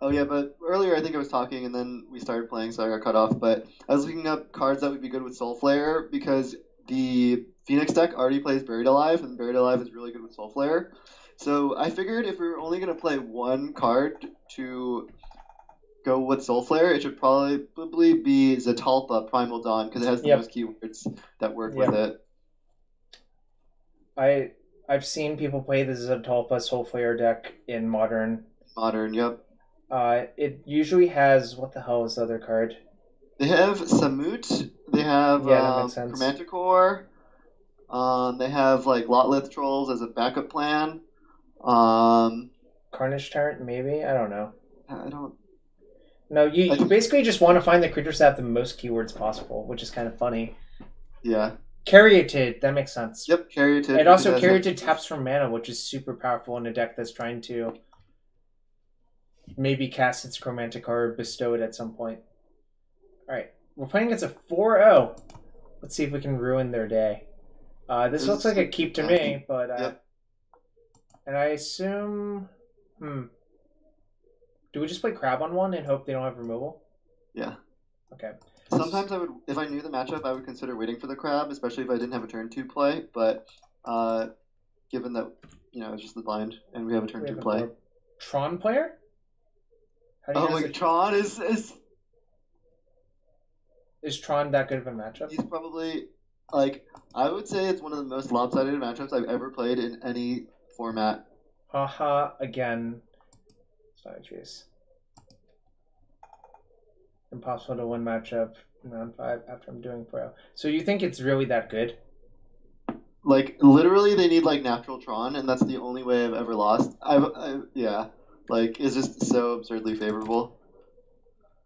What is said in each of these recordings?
Oh yeah, but earlier I think I was talking and then we started playing, so I got cut off. But I was looking up cards that would be good with Soul Flare because the Phoenix deck already plays Buried Alive, and Buried Alive is really good with Soul Flare. So I figured if we were only gonna play one card to go with Soul Flare, it should probably be Zatalpa Primal Dawn because it has the Yep. most keywords that work with Yep. it. I I've seen people play the Zatalpa Soul Flare deck in Modern. Modern, yep. It usually has what the hell is the other card? They have Samut. They have Yeah, that makes sense. Chromanticore. They have like Lotleth trolls as a backup plan. Um, Carnage Tyrant, maybe? I don't know. I don't. No, you, I you think, basically just want to find the creatures that have the most keywords possible, which is kind of funny. yeah. Caryatid, that makes sense. Yep, Caryatid It because it also has like Caryatid taps for mana, which is super powerful in a deck that's trying to maybe cast its Chromantic or bestow it at some point. Alright, we're playing against a 4-0. Let's see if we can ruin their day. This looks like a keep to me, but Yep. and I assume do we just play crab on one and hope they don't have removal? Yeah. Okay. Sometimes I would, if I knew the matchup, I would consider waiting for the crab, especially if I didn't have a turn two play. But given that it's just the blind and we have a turn two play. Tron player? How do you Oh my, Tron is Tron that good of a matchup? he's probably like I would say it's one of the most lopsided matchups I've ever played in any format. Haha, again. Sorry, jeez. Impossible to win matchup in round 5 after I'm doing pro. So you think it's really that good? Like literally, they need like natural Tron, and that's the only way I've ever lost. Yeah, like it's just so absurdly favorable.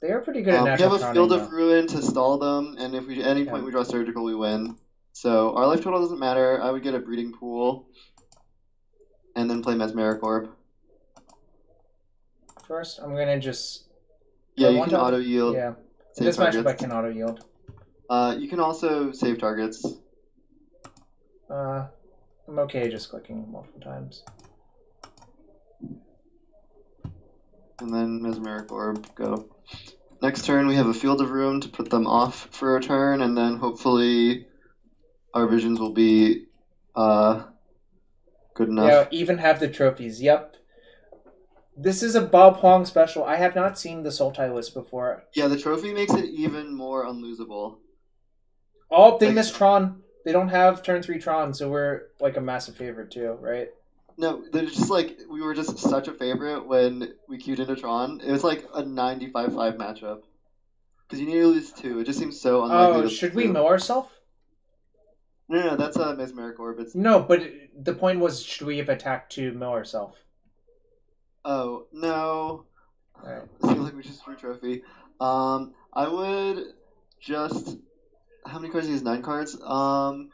They are pretty good at We natural have a Troning, Field though. of Ruin to stall them, and if we at any point we draw Surgical, we win. So our life total doesn't matter. I would get a Breeding Pool, and then play Mesmeric Orb. First, I'm gonna just. Yeah, you can auto yield. Yeah. In this matchup, I can auto yield. You can also save targets. I'm okay just clicking multiple times. And then Mesmeric Orb, go. Next turn, we have a Field of Ruin to put them off for a turn, and then hopefully our visions will be good enough. Yeah, even have the trophies. Yep. This is a Bob Huang special. I have not seen the Sultai list before. Yeah, the trophy makes it even more unlosable. Oh, they missed Tron. They don't have turn 3 Tron, so we're like a massive favorite too, right? No, they're just like we were just such a favorite when we queued into Tron. It was like a 95-5 matchup. Because you need to lose 2. It just seems so unlikely. Oh, should we mill ourselves? No, that's a Mesmeric Orb. No, but the point was, should we have attacked to mill ourselves? Oh, no. Alright. It seems like we just drew trophy. I would just... How many cards do you use? 9 cards? So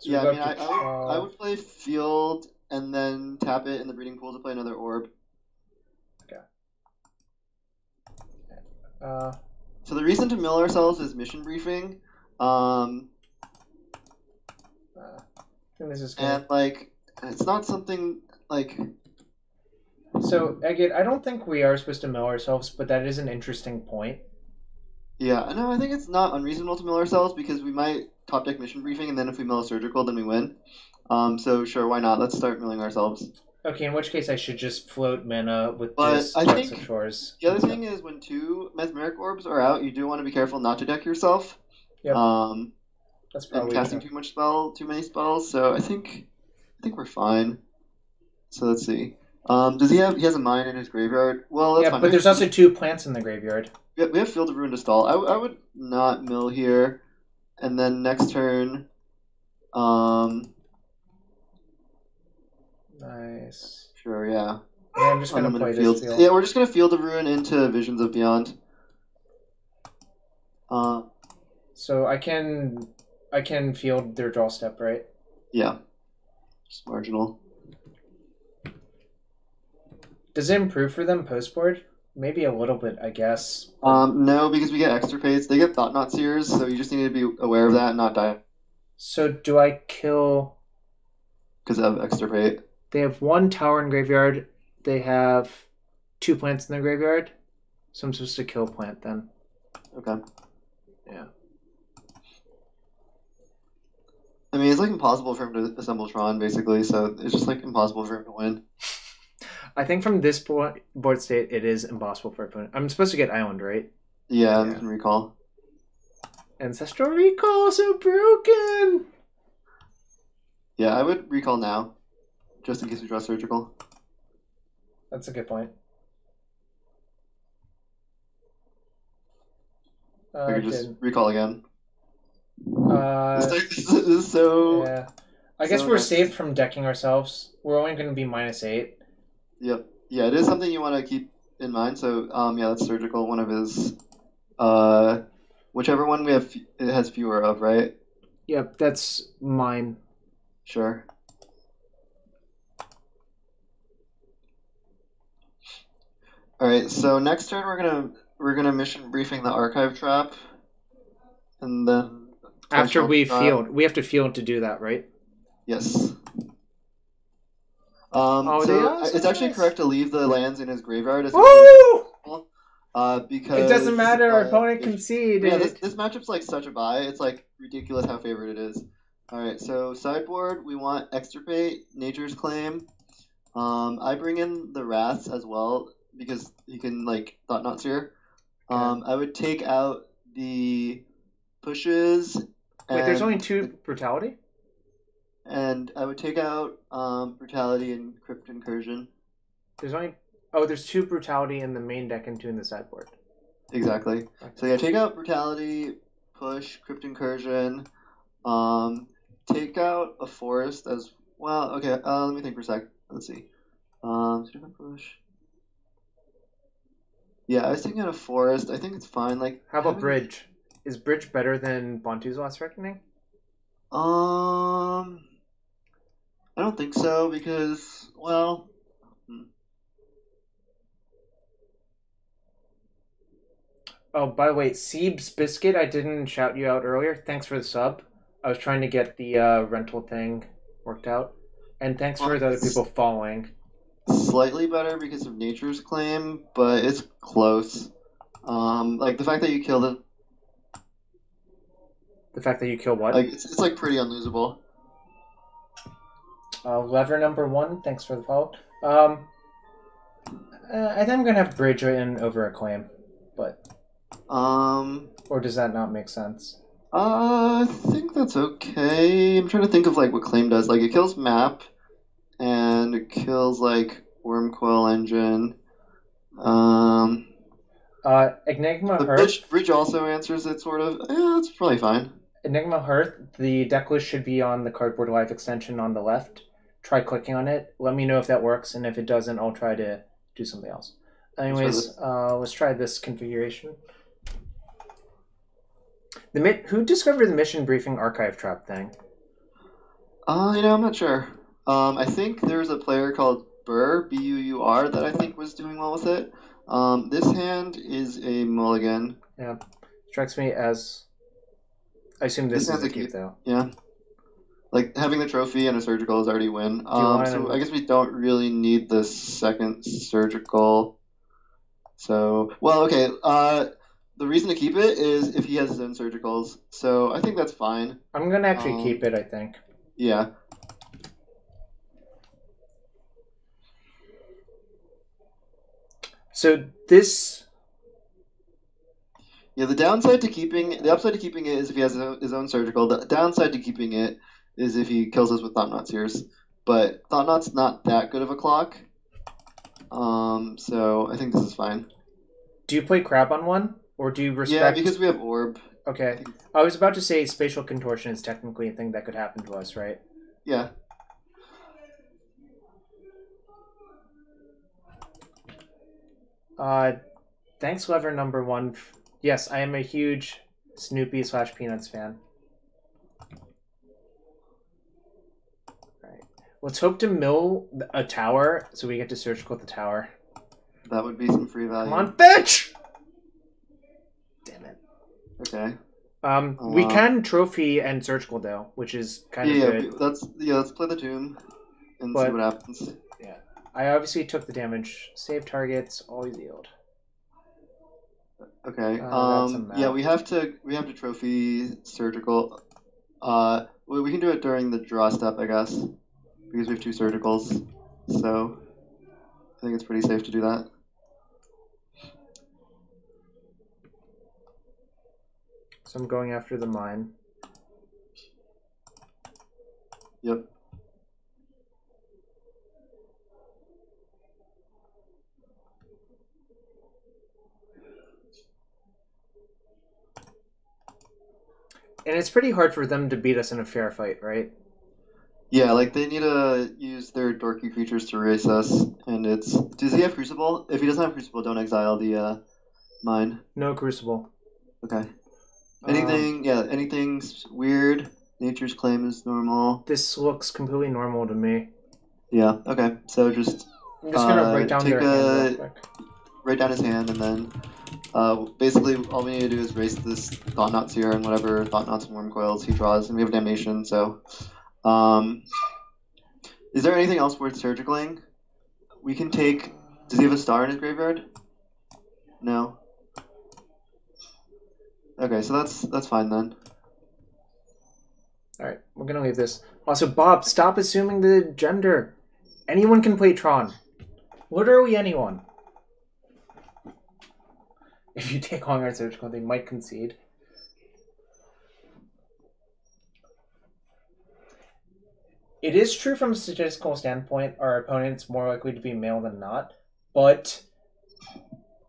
yeah, I mean, I would play Field and then tap it in the Breeding Pool to play another Orb. Okay. So the reason to mill ourselves is mission briefing. I think this is good. And, like, it's not something, like... So, Egid, I don't think we are supposed to mill ourselves, but that is an interesting point. Yeah, no, I think it's not unreasonable to mill ourselves because we might top deck mission briefing, and then if we mill a surgical, then we win. So sure, why not? Let's start milling ourselves. Okay, in which case I should just float mana with But just I think Chores. The other thing is when 2 Mesmeric Orbs are out, you do want to be careful not to deck yourself. Yep. That's probably and casting too many spells. So I think we're fine. So let's see. Does he has a mine in his graveyard? Well, that's fine. But there's also 2 plants in the graveyard. We have Field of Ruin to stall. I would not mill here, and then next turn, Nice. Sure, yeah. I'm just gonna play field. this field. Yeah, we're just gonna Field of Ruin into Visions of Beyond. So I can field their draw step, right? Yeah. Just marginal. Does it improve for them post board? Maybe a little bit, I guess. No, because we get extirpates. They get Thought Knot Seers, so you just need to be aware of that and not die. So do I kill... Because of extirpate. They have 1 tower in graveyard. They have 2 plants in the graveyard. So I'm supposed to kill a plant then. Okay. Yeah. I mean, it's like impossible for him to assemble Tron, basically, so it's just like impossible for him to win. I think from this board state, it is impossible for opponent. I'm supposed to get Island, right? Yeah, and recall. Ancestral Recall, so broken! Yeah, I would recall now, just in case we draw Surgical. That's a good point. I could just recall again. This is so... Yeah. I guess we're safe from decking ourselves. We're only going to be -8. Yep. Yeah, it is something you want to keep in mind. So, yeah, that's Surgical. One of his... whichever one we have, it has fewer of, right? Yep, that's mine. Sure. All right. So next turn we're gonna mission briefing the archive trap, and then after we field, we have to field to do that, right? Yes. So it's actually correct to leave the lands in his graveyard as Woo! Because it doesn't matter. Our opponent conceded. Yeah, this matchup's like such a buy. It's like ridiculous how favored it is. All right, so sideboard we want Extirpate, Nature's Claim. I bring in the Wraths as well because he can like Thought Knot Seer. I would take out the pushes. Wait, there's only 2 Brutality? And I would take out Brutality and Crypt Incursion. There's 2 Brutality in the main deck and 2 in the sideboard. Exactly. Okay. So yeah, take out Brutality, push, Crypt Incursion, take out a Forest as well. Okay, let me think for a sec. Let's see. Push. Yeah, I was thinking out a Forest. I think it's fine. Like, how about Bridge? Is Bridge better than Bontu's Last Reckoning? I don't think so because, well... Oh, by the way, Seeb's Biscuit, I didn't shout you out earlier. Thanks for the sub. I was trying to get the rental thing worked out. And thanks for the other people following. Slightly better because of Nature's Claim, but it's close. Like, the fact that you killed it... The fact that you killed what? Like, it's like pretty unlosable. Lever number 1, thanks for the follow. I think I'm going to have Bridge in over a Claim, but... Or does that not make sense? I think that's okay. I'm trying to think of like what Claim does. Like it kills Map, and it kills like Wormcoil Engine. Enigma Hearth. Bridge also answers it sort of. Yeah, that's probably fine. Enigma Hearth. The deck list should be on the Cardboard Life extension on the left. Try clicking on it. Let me know if that works, and if it doesn't, I'll try to do something else. Anyways, let's try this configuration. Who discovered the mission briefing archive trap thing? I'm not sure. I think there's a player called Burr, B-U-U-R, that I think was doing well with it. This hand is a mulligan. Yeah, strikes me as. I assume this is a keep though. Yeah, like having the trophy and a surgical is already a win. So I guess we don't really need the second surgical. So okay. The reason to keep it is if he has his own surgicals. So I think that's fine. I'm gonna actually keep it, I think. Yeah. So this... Yeah, the upside to keeping it is if he has his own surgical. The downside to keeping it is if he kills us with Thought Knot Seers. But Thought Knot's not that good of a clock. So I think this is fine. Do you play crab on one? Or do you respect... Yeah, because we have Orb. Okay. I was about to say spatial contortion is technically a thing that could happen to us, right? Yeah. Thanks, lever number 1. Yes, I am a huge Snoopy/Peanuts fan. Alright. Let's hope to mill a tower so we get to surgical the tower. That would be some free value. Come on, bitch! Damn it. Okay. We can trophy and surgical though, which is kind of good. Let's play the tomb and see what happens. Yeah. I obviously took the damage. Save targets, always yield. Okay. That's a Yeah, map. we have to trophy surgical. We can do it during the draw step, I guess, because we have 2 surgicals. So I think it's pretty safe to do that. So I'm going after the mine. Yep. And it's pretty hard for them to beat us in a fair fight, right? Yeah, like they need to use their dorky creatures to race us, and it's. Does he have Crucible? If he doesn't have Crucible, don't exile the mine. No Crucible. Okay. Anything? Yeah, anything's weird. Nature's Claim is normal. This looks completely normal to me. Yeah. Okay. So just. I'm just gonna write down their hand real quick. Write down his hand, and then basically all we need to do is race this Thought Knots here and whatever Thought Knots and Worm Coils he draws, and we have Damnation. So, is there anything else worth surgicaling? We can take. Does he have a star in his graveyard? No. Okay, so that's fine then. Alright, we're gonna leave this. Also, Bob, stop assuming the gender. Anyone can play Tron. Literally anyone. If you take long art surgical, they might concede. It is true from a statistical standpoint, our opponent's more likely to be male than not, but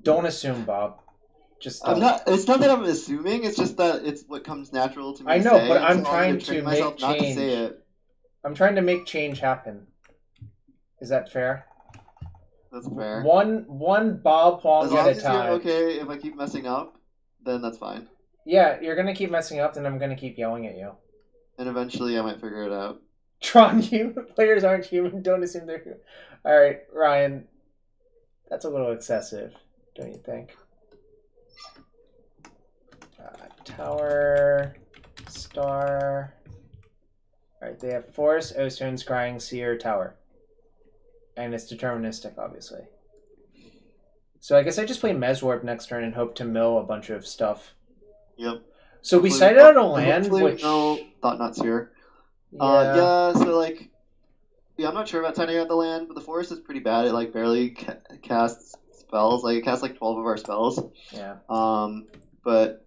don't assume, Bob. Just don't. I'm not. It's not that I'm assuming. It's just that it's what comes natural to me. I to know, say, but I'm so trying gonna to train make myself not to say change. it. I'm trying to make change happen. Is that fair? That's fair. One Bob Huang As long at a as you're time. okay, if I keep messing up, then that's fine. Yeah, you're gonna keep messing up, then I'm gonna keep yelling at you. And eventually, I might figure it out. Tron, human players aren't human. Don't assume they're human. All right, Ryan, that's a little excessive, don't you think? Tower, star. All right, they have Forest, Ozone, Scrying, Seer, Tower, and it's deterministic, obviously. So I guess I just play Meswarp next turn and hope to mill a bunch of stuff. Yep. So we cited out a land, hopefully which no Thought Knots here. yeah. So like, yeah, I'm not sure about signing out the land, but the forest is pretty bad. It like barely casts spells. Like it casts like 12 of our spells. Yeah. But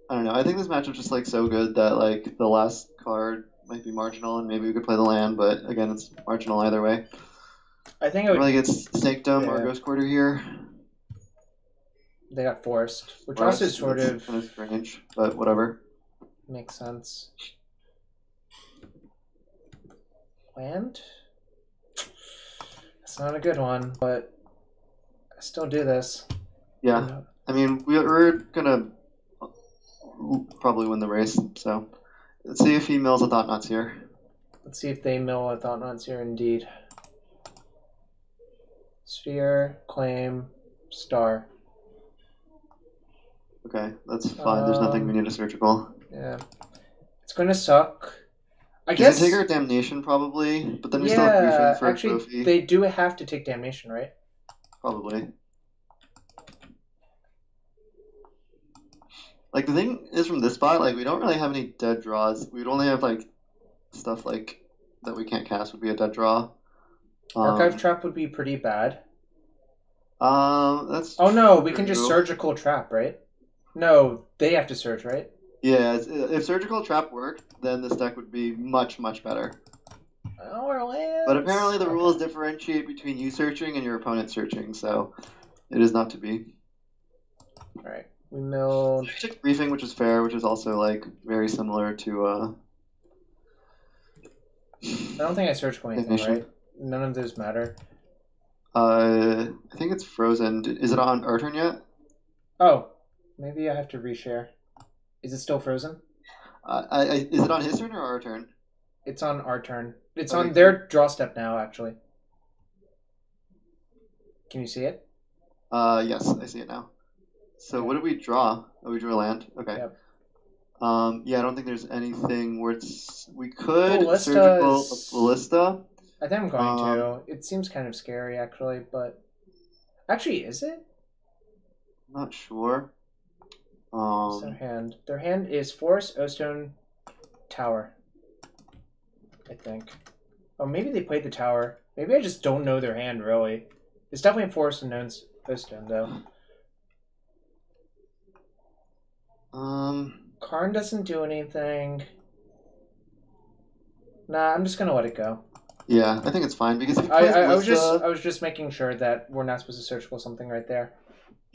I don't know. I think this matchup's just like so good that like the last card might be marginal, and maybe we could play the land. But again, it's marginal either way. I think it would. Really gets Sanctum or Ghost Quarter here. They got Forest, which Forest, also sort that's of kind of strange, but whatever. makes sense. Land? That's not a good one, but I still do this. Yeah, I mean we're gonna probably win the race. So let's see if he mills a Thought Knots here. Let's see if they mill a Thought Knots here indeed. Sphere, claim, star. Okay, that's fine. There's nothing we need a surgical. Yeah. It's gonna suck. I You guess can take our Damnation probably, but then we still have Griefing for actually, a trophy. they do have to take damnation, right? Probably. Like the thing is from this spot, like we don't really have any dead draws. We'd only have like stuff like that we can't cast would be a dead draw. Archive Trap would be pretty bad. That's. Oh no, we can just Surgical Trap, right? No, they have to search, right? Yeah, if Surgical Trap worked, then this deck would be much, much better. But apparently the rules differentiate between you searching and your opponent searching, so it is not to be. Alright, we milled... So we took Briefing, which is fair, which is also like very similar to... I don't think I surgical anything, right? None of those matter. I think it's frozen. Is it on our turn yet? Oh, maybe I have to reshare. Is it still frozen? Is it on his turn or our turn? It's on our turn. It's Okay, on their draw step now, actually. Can you see it? Yes, I see it now. So what did we draw? Oh, we drew a land. Okay. Yep. Yeah, I don't think there's anything worth. We could Ballista surgical is... Ballista. I think I'm going Um, to. It seems kind of scary, actually, but actually, is it? I'm not sure. What's their hand? Their hand is Forest, O-Stone, Tower. I think. Oh, maybe they played the Tower. Maybe I just don't know their hand really. It's definitely Forest and O-Stone though. Karn doesn't do anything. Nah, I'm just gonna let it go. Yeah, I think it's fine because if he plays Ballista, I was just making sure that we're not supposed to circle something right there.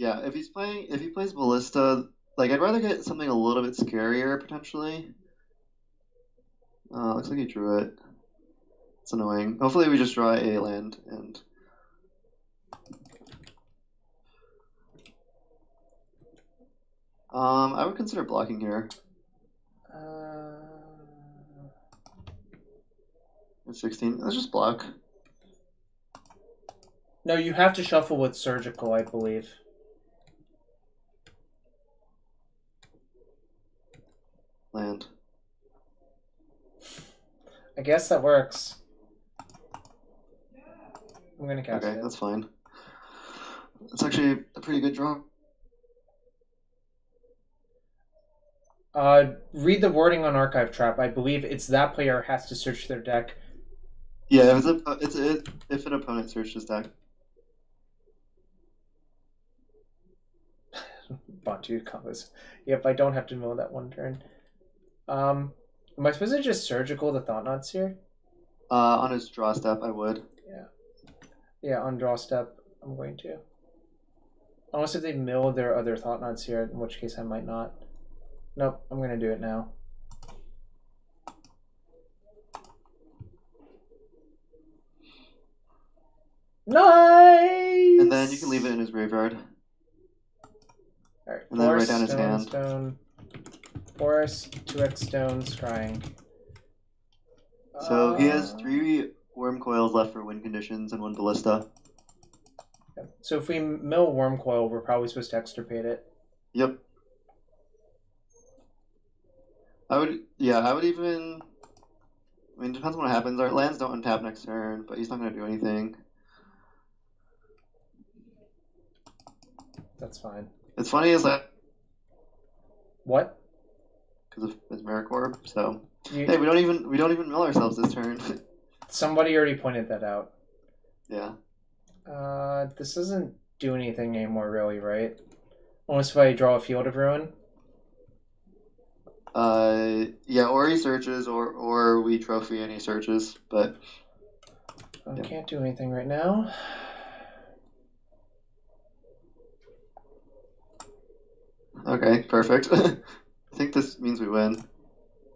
yeah, if he plays Ballista, like I'd rather get something a little bit scarier potentially. Looks like he drew it. It's annoying. Hopefully we just draw a land and. I would consider blocking here. At 16, let's just block. No, you have to shuffle with surgical, I believe. Land. I guess that works. I'm gonna cast it. Okay, that's fine. It's actually a pretty good draw. Read the wording on Archive Trap. I believe it's that player has to search their deck. Yeah, if an opponent searched his deck. Bantu combos. Yep, I don't have to mill that one turn. Am I supposed to just surgical the Thought Knots here? On his draw step, I would. Yeah. Yeah, on draw step, I'm going to. Unless if they mill their other Thought Knots here, in which case I might not. Nope, I'm going to do it now. Nice! And then you can leave it in his graveyard. Alright, and then write down his hand. Stone, Forest, 2x stone, scrying. So he has 3 worm coils left for win conditions and 1 ballista. Yep. So if we mill worm coil, we're probably supposed to extirpate it. Yep. I would even. I mean, depends on what happens. Our lands don't untap next turn, but he's not going to do anything. That's fine. It's funny is that. What? Because of his Merrick Orb. So hey, we don't even mill ourselves this turn. Somebody already pointed that out. Yeah. This doesn't do anything anymore, really, right? Unless if I draw a Field of Ruin. Yeah, or he searches, or we trophy and he searches, but. I yeah. can't do anything right now. Okay, perfect. I think this means we win.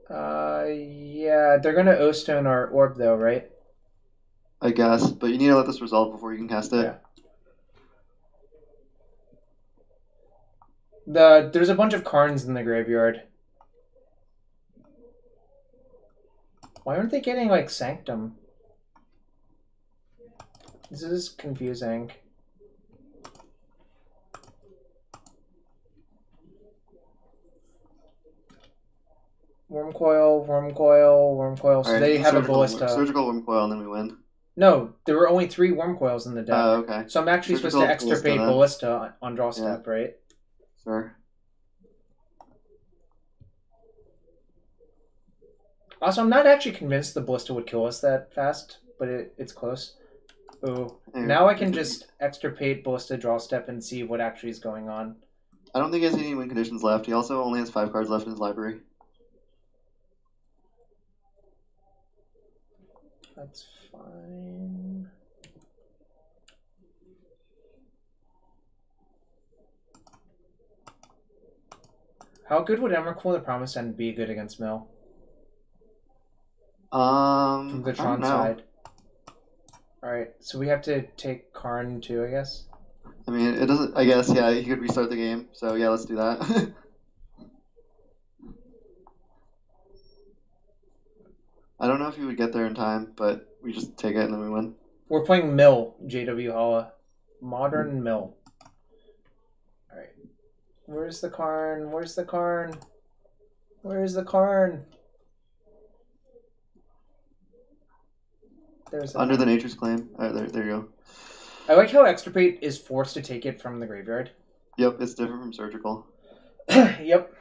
Yeah, they're gonna O-Stone our orb though, right? I guess, but you need to let this resolve before you can cast it. Yeah. There's a bunch of Karns in the graveyard. Why aren't they getting, like, Sanctum? This is confusing. Worm coil, worm coil, worm coil. So they have a ballista. Surgical worm coil, and then we win. No, there were only 3 worm coils in the deck. Oh, okay. So I'm actually supposed to extirpate ballista on draw step, right? Sure. Also, I'm not actually convinced the ballista would kill us that fast, but it's close. Ooh. Now I can just extirpate ballista draw step and see what actually is going on. I don't think he has any win conditions left. He also only has 5 cards left in his library. That's fine. How good would Emrakul the Promised End be good against Mill? From the Tron side. Alright, so we have to take Karn too, I guess? I mean, it doesn't. I guess, yeah, he could restart the game. So, yeah, let's do that. I don't know if he would get there in time, but we just take it and then we win. We're playing Mill, JW Holla. Modern Mill. Alright. Where's the Karn? Where's the Karn? Where's the Karn? There's Under the Nature's Claim. There you go. I like how Extirpate is forced to take it from the graveyard. Yep, it's different from Surgical. Yep.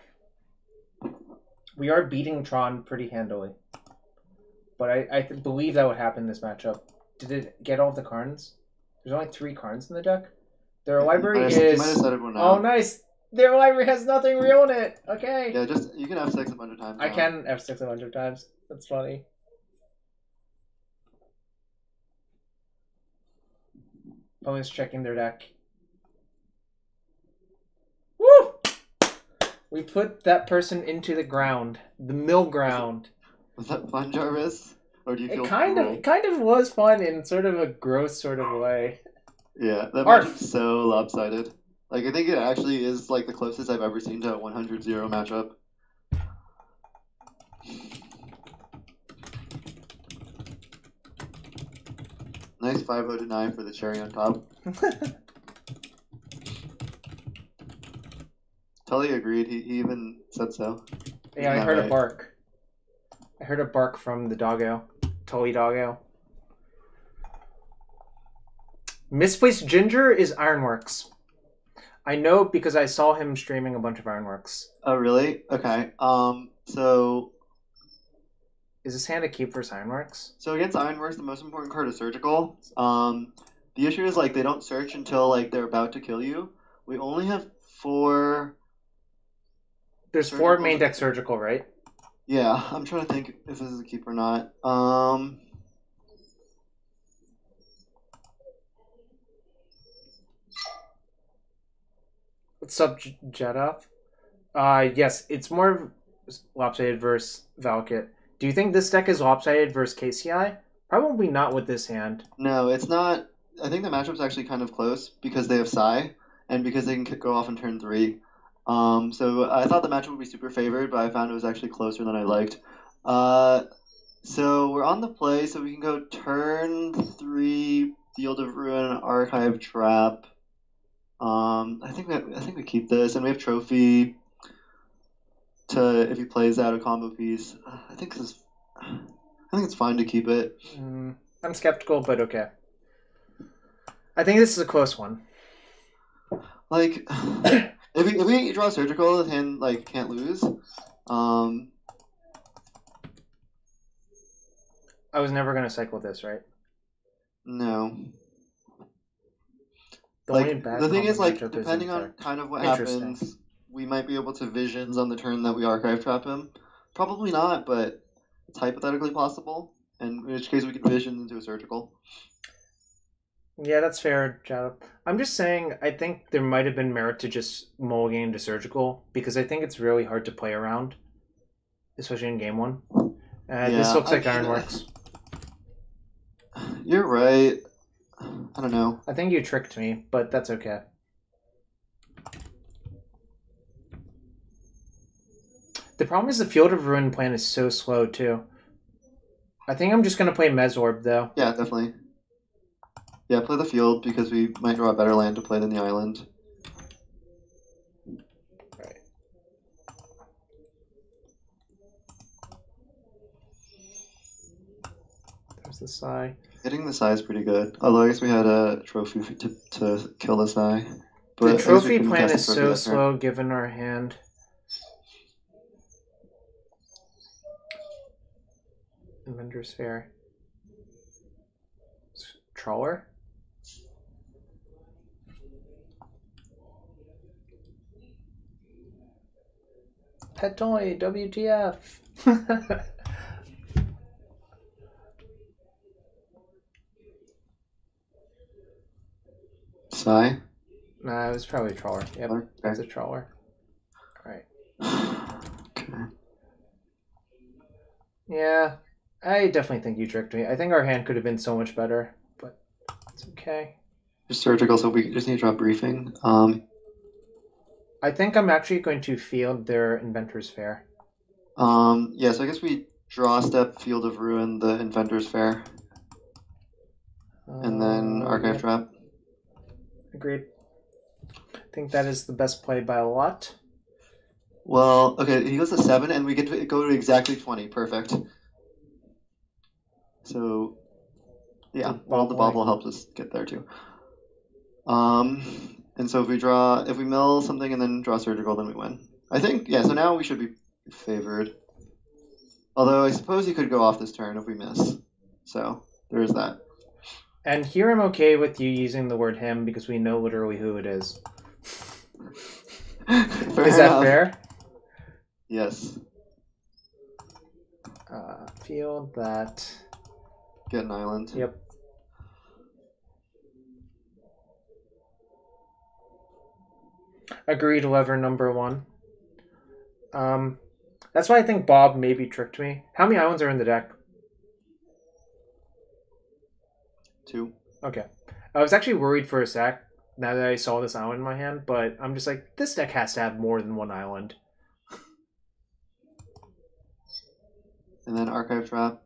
We are beating Tron pretty handily. But I believe that would happen this matchup. Did it get all of the Karns? There's only 3 Karns in the deck. Their library You is... might have setted one out. Oh, nice! Their library has nothing real in it! Okay! Yeah, you can F6 a bunch of times. I can F6 a bunch of times. That's funny. Opponent's checking their deck. Woo! We put that person into the ground. The mill ground. Was that fun, Jarvis? Or do you feel It kind of was fun in sort of a gross sort of way. Yeah, that matchup's so lopsided. Like, I think it actually is like the closest I've ever seen to a 100-0 matchup. Nice 5-0 deny for the cherry on top. Tully agreed. He even said so. Yeah, I heard a bark. I heard a bark from the doggo. Tully doggo. Misplaced Ginger is Ironworks. I know because I saw him streaming a bunch of Ironworks. Oh, really? Okay. So... Is this hand a keep versus Ironworks? So against Ironworks, the most important card is Surgical. The issue is, like, they don't search until, like, they're about to kill you. We only have 4... There's 4 main deck Surgical, right? Yeah, I'm trying to think if this is a keep or not. What's up, Jedov? Yes, it's more lopsided versus Valkut. Do you think this deck is lopsided versus KCI? Probably not with this hand. No, it's not. I think the matchup's actually kind of close because they have Psy, and because they can go off on turn 3. So I thought the matchup would be super favored, but I found it was actually closer than I liked. So we're on the play, so we can go turn 3, Field of Ruin, Archive Trap. I think we keep this, and we have Trophy to if he plays out a combo piece. I think it's fine to keep it. I'm skeptical, but okay. I think this is a close one. Like, if we draw Surgical, the hand like can't lose. I was never gonna cycle this, right? No. The thing is, like, depending on kind of what happens, we might be able to visions on the turn that we archive trap him. Probably not, but it's hypothetically possible. And in which case we can vision into a Surgical. Yeah, that's fair, Jado. I'm just saying, I think there might have been merit to just mulliganing to Surgical, because I think it's really hard to play around, especially in game 1. This looks like Ironworks. You're right. I don't know. I think you tricked me, but that's okay. The problem is the Field of Ruin plan is so slow, too. I think I'm just going to play Mesorb, though. Yeah, definitely. Yeah, play the field, because we might draw a better land to play than the island. Right. There's the Psy. Hitting the Psy is pretty good. Although I guess we had a trophy to kill the Psy. But the trophy plan is so slow given our hand. Inventor's Fair. Trawler? Pet toy, WTF. Psy? Nah, it was probably a trawler. Yep, okay. That's a trawler. Alright. Okay. Yeah, I definitely think you tricked me. I think our hand could have been so much better, but it's okay. Just Surgical, so we just need to draw Briefing. I think I'm actually going to field their Inventor's Fair. Yeah, so I guess we draw step Field of Ruin, the Inventor's Fair. And then Archive Trap. Agreed. I think that is the best play by a lot. Well, okay, he goes to 7, and we get to go to exactly 20. Perfect. So, Yeah, well, the bobble helps us get there too. And so if we mill something and then draw surgical, then we win. I think, yeah, so now we should be favored. Although I suppose he could go off this turn if we miss. So there is that. And here I'm okay with you using the word him because we know literally who it is. Is that fair? Yes. Field that. Get an island. Yep. Agreed, lever number 1. That's why I think Bob maybe tricked me. How many islands are in the deck? 2. Okay. I was actually worried for a sec now that I saw this island in my hand, but I'm just like, this deck has to have more than 1 island. And then Archive Trap.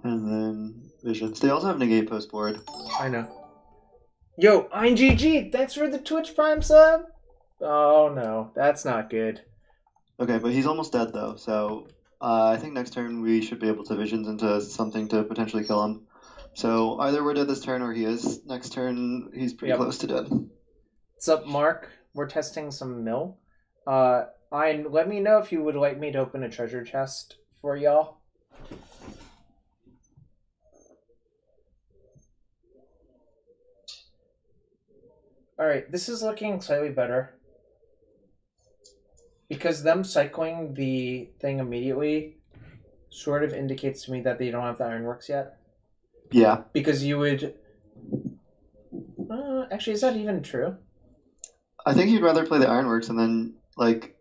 And then Visions. They also have Negate post board. I know. Yo, INGG, thanks for the Twitch Prime sub. Oh no, that's not good. Okay, but he's almost dead though, so I think next turn we should be able to Visions into something to potentially kill him. So either we're dead this turn or he is. Next turn, he's pretty close to dead. What's up, Mark? We're testing some mill. Let me know if you would like me to open a treasure chest for y'all. Alright, this is looking slightly better. Because them cycling the thing immediately sort of indicates to me that they don't have the ironworks yet. Yeah. Because you would... actually, is that even true? I think you'd rather play the ironworks and then, like...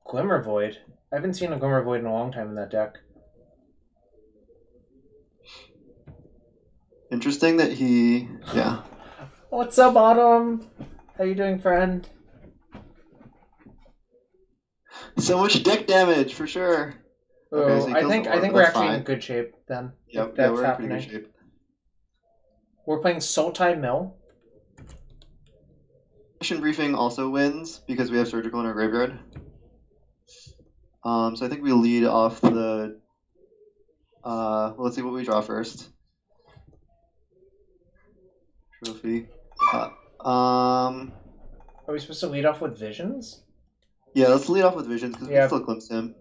Glimmer Void. I haven't seen a Glimmer Void in a long time in that deck. Interesting that he... Yeah. What's up, Autumn? How you doing, friend? So much deck damage, for sure. Okay, so I think we're actually in good shape then. Yep, yeah, we're in pretty good shape. We're playing Sultai Mill. Mission Briefing also wins because we have Surgical in our graveyard. So I think we lead off the... well, let's see what we draw first. Trophy. Are we supposed to lead off with Visions? Yeah, let's lead off with Visions because we can still glimpse him.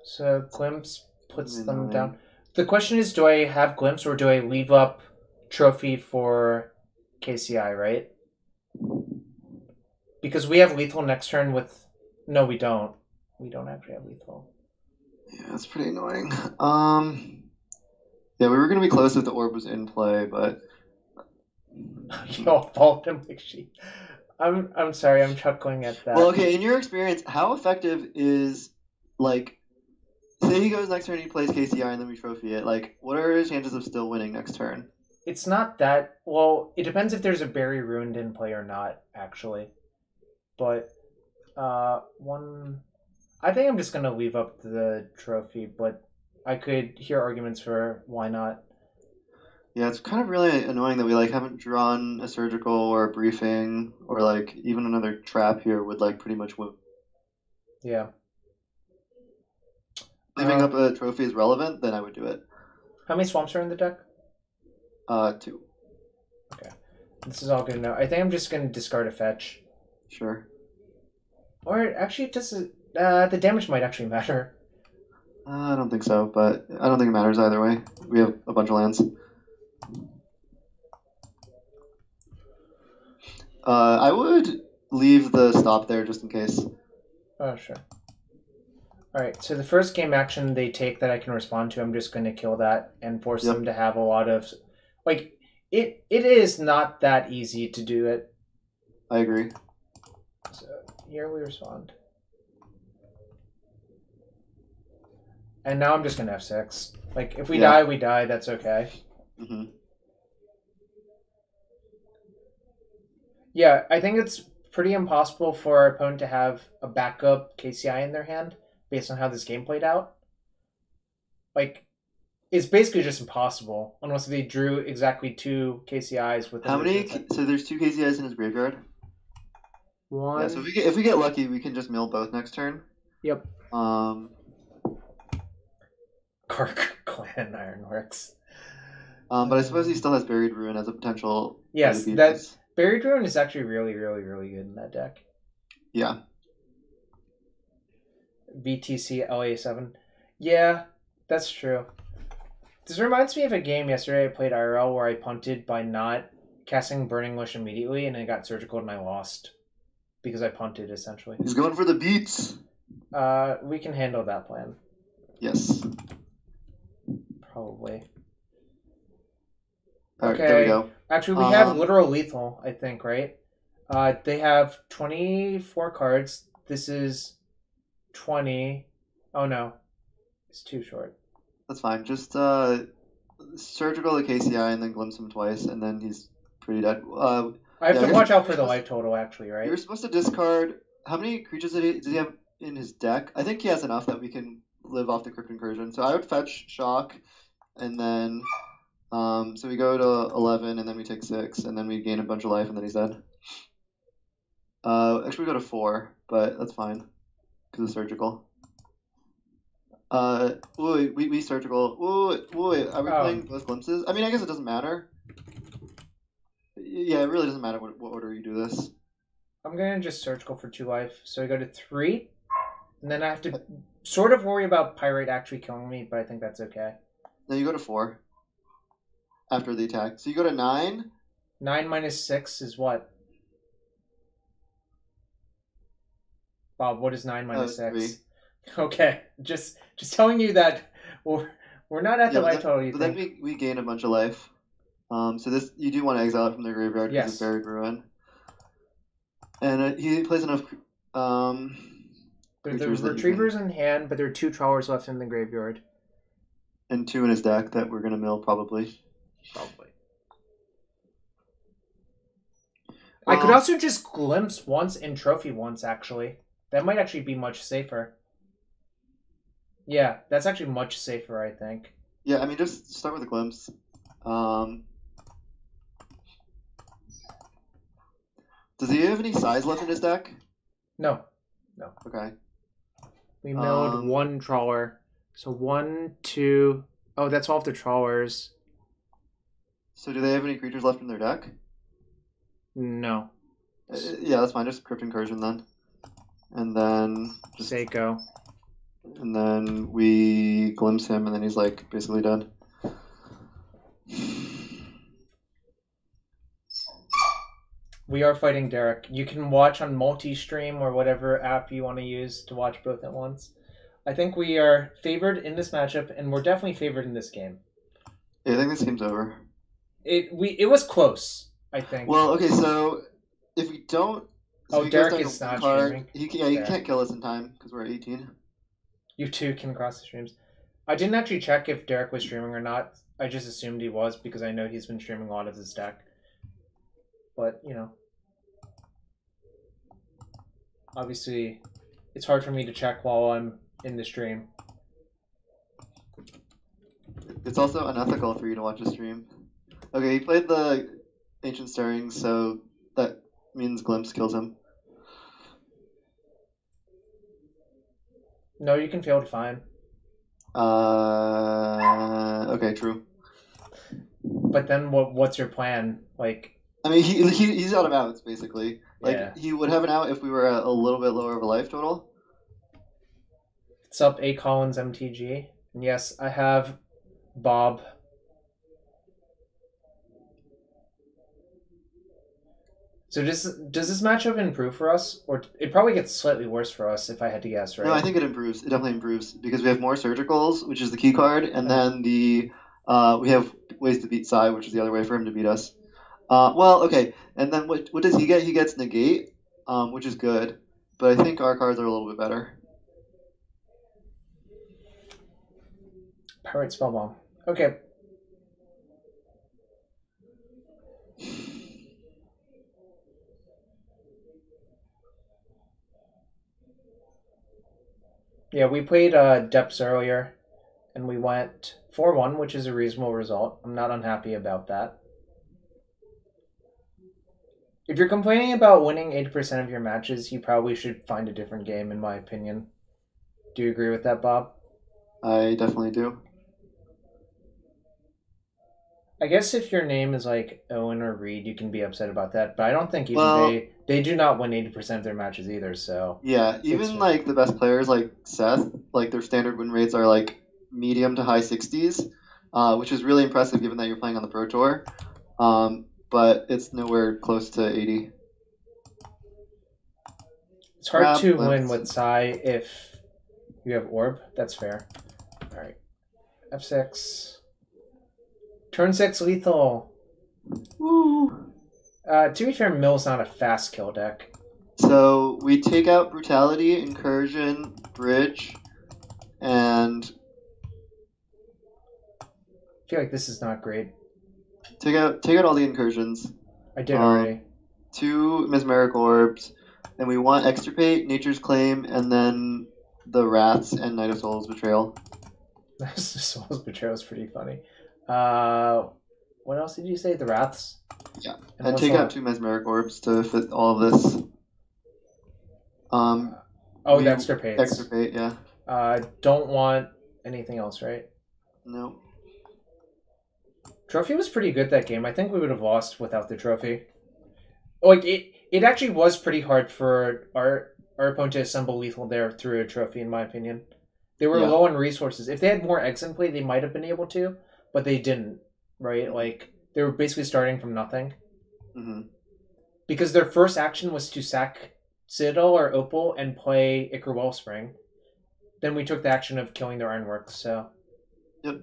So Glimpse puts them down. The question is, do I have Glimpse or do I leave up Trophy for KCI, right? Because we have lethal next turn with... No, we don't. We don't actually have lethal. Yeah, that's pretty annoying. Yeah, we were going to be close if the orb was in play, but... Yo, balled him like sheep. I'm sorry, I'm chuckling at that. Well, okay, in your experience, how effective is, like... Say he goes next turn and he plays KCI and then we trophy it. Like, what are his chances of still winning next turn? It's not that... Well, it depends if there's a Berry Ruined in play or not, actually. But, one... I think I'm just going to leave up the trophy, but I could hear arguments for why not. Yeah, it's kind of really annoying that we, like, haven't drawn a Surgical or a Briefing or, like, even another Trap here would, like, pretty much win. Yeah. Leaving up a trophy is relevant, then I would do it. How many swamps are in the deck? 2. Okay. This is all good to know. I think I'm just going to discard a fetch. Sure. Or actually, the damage might actually matter. I don't think so, but I don't think it matters either way. We have a bunch of lands. I would leave the stop there just in case. Oh, sure. Alright, so the first game action they take that I can respond to, I'm just going to kill that and force them to have a lot of... Like, it is not that easy to do it. I agree. So, here we respond. And now I'm just going to F6. Like, if we die, we die. That's okay. Mm-hmm. Yeah, I think it's pretty impossible for our opponent to have a backup KCI in their hand based on how this game played out. Like, it's basically just impossible unless they drew exactly 2 KCIs with... How many? So there's 2 KCIs in his graveyard? Yeah, so One. if we get lucky, we can just mill both next turn. Yep. Um, Kark Clan Ironworks. but I suppose he still has Buried Ruin as a potential way to Yes, beat that us. Buried Ruin is actually really, really, really good in that deck. Yeah. VTC LA7. Yeah, that's true. This reminds me of a game yesterday I played IRL where I punted by not casting Burning Wish immediately, and it got surgical and I lost because I punted essentially. He's going for the beats. We can handle that plan. Yes. Probably. All right, Okay. there we go. Actually, we have literal lethal, I think, right? They have 24 cards. This is 20. Oh no, it's too short. That's fine. Just surgical the KCI and then glimpse him twice, and then he's pretty dead. I have to watch out for the life total, actually, right? You're supposed to discard. How many creatures does he have in his deck? I think he has enough that we can live off the Crypt Incursion. So I would fetch Shock, and then so we go to 11, and then we take 6, and then we gain a bunch of life, and then he's dead. Actually, we go to 4, but that's fine because it's surgical. We surgical. Wait, are we playing both glimpses? I mean, I guess it doesn't matter. Yeah, it really doesn't matter what order you do this. I'm gonna just surgical for 2 life, so I go to 3, and then I have to sort of worry about Pyrite actually killing me, but I think that's okay. Then you go to 4 after the attack. So you go to 9. 9 minus 6 is what? Bob, what is 9 minus 6? 3. Okay, just telling you that we're not at the life total. But then we gain a bunch of life. So this you do want to exile it from the graveyard because it's Buried Ruin. And he plays enough. There's the retrievers in hand, but there are 2 trawlers left in the graveyard. And 2 in his deck that we're gonna mill probably. I could also just glimpse once and trophy once, actually. That might actually be much safer. Yeah, that's actually much safer, I think. Yeah, I mean, just start with a glimpse. Does he have any size left in his deck? No. Okay. We milled 1 trawler. So 1, 2... Oh, that's all of the trawlers. So do they have any creatures left in their deck? No. Yeah, that's fine. Just Crypt Incursion then. And then... just Seiko. And then we glimpse him, and then he's like basically dead. We are fighting Derek. You can watch on multi-stream or whatever app you want to use to watch both at once. I think we are favored in this matchup, and we're definitely favored in this game. Yeah, I think this game's over. It was close, I think. Well, okay, so if we don't... So Derek is not streaming. He can't kill us in time, because we're at 18. You two can cross the streams. I didn't actually check if Derek was streaming or not. I just assumed he was because I know he's been streaming a lot of his deck. But, you know. Obviously, it's hard for me to check while I'm in the stream. It's also unethical for you to watch a stream. Okay, he played the Ancient Stirrings, so that means Glimpse kills him. No, you can fail to find. Okay, true. But then what's your plan? Like, I mean, he's out of outs, basically. Like, yeah. He would have an out if we were a little bit lower of a life total. What's up, A. Collins MTG? And yes, I have Bob. So does this matchup improve for us? Or it probably gets slightly worse for us if I had to guess, right? No, I think it improves. It definitely improves because we have more surgicals, which is the key card, and then we have ways to beat Sai, which is the other way for him to beat us. Well, okay, and then what does he get? He gets negate, which is good, but I think our cards are a little bit better. Pirate Spellbomb. Okay. Yeah, we played Depths earlier, and we went 4-1, which is a reasonable result. I'm not unhappy about that. If you're complaining about winning 80% of your matches, you probably should find a different game, in my opinion. Do you agree with that, Bob? I definitely do. I guess if your name is like Owen or Reed, you can be upset about that. But I don't think even Well, they do not win 80% of their matches either. So yeah, it's even like the best players like Seth, like their standard win rates are like medium to high 60s, which is really impressive given that you're playing on the Pro Tour. But it's nowhere close to 80. it's hard to Let's win with Sai if you have Orb. That's fair. All right, F6. Turn 6 lethal. Woo. To be fair, Mill's not a fast kill deck. So we take out Brutality, Incursion, Bridge, and I feel like this is not great. take out all the incursions. I did already. 2 Mesmeric Orbs, and we want Extirpate, Nature's Claim, and then the Wraths and Night of Souls Betrayal. Soul's Betrayal is pretty funny. What else did you say? The Wraths? Yeah. And take out 2 Mesmeric Orbs to fit all of this. The Extirpates. Extirpate, yeah. Don't want anything else, right? No. Trophy was pretty good that game. I think we would have lost without the trophy. Like it actually was pretty hard for our opponent to assemble lethal there through a trophy, in my opinion. They were low on resources. If they had more eggs in play, they might have been able to, but they didn't, right? Like, they were basically starting from nothing. Mm-hmm. Because their first action was to sack Citadel or Opal and play Ichor Wellspring. Then we took the action of killing their Ironworks, so... Yep.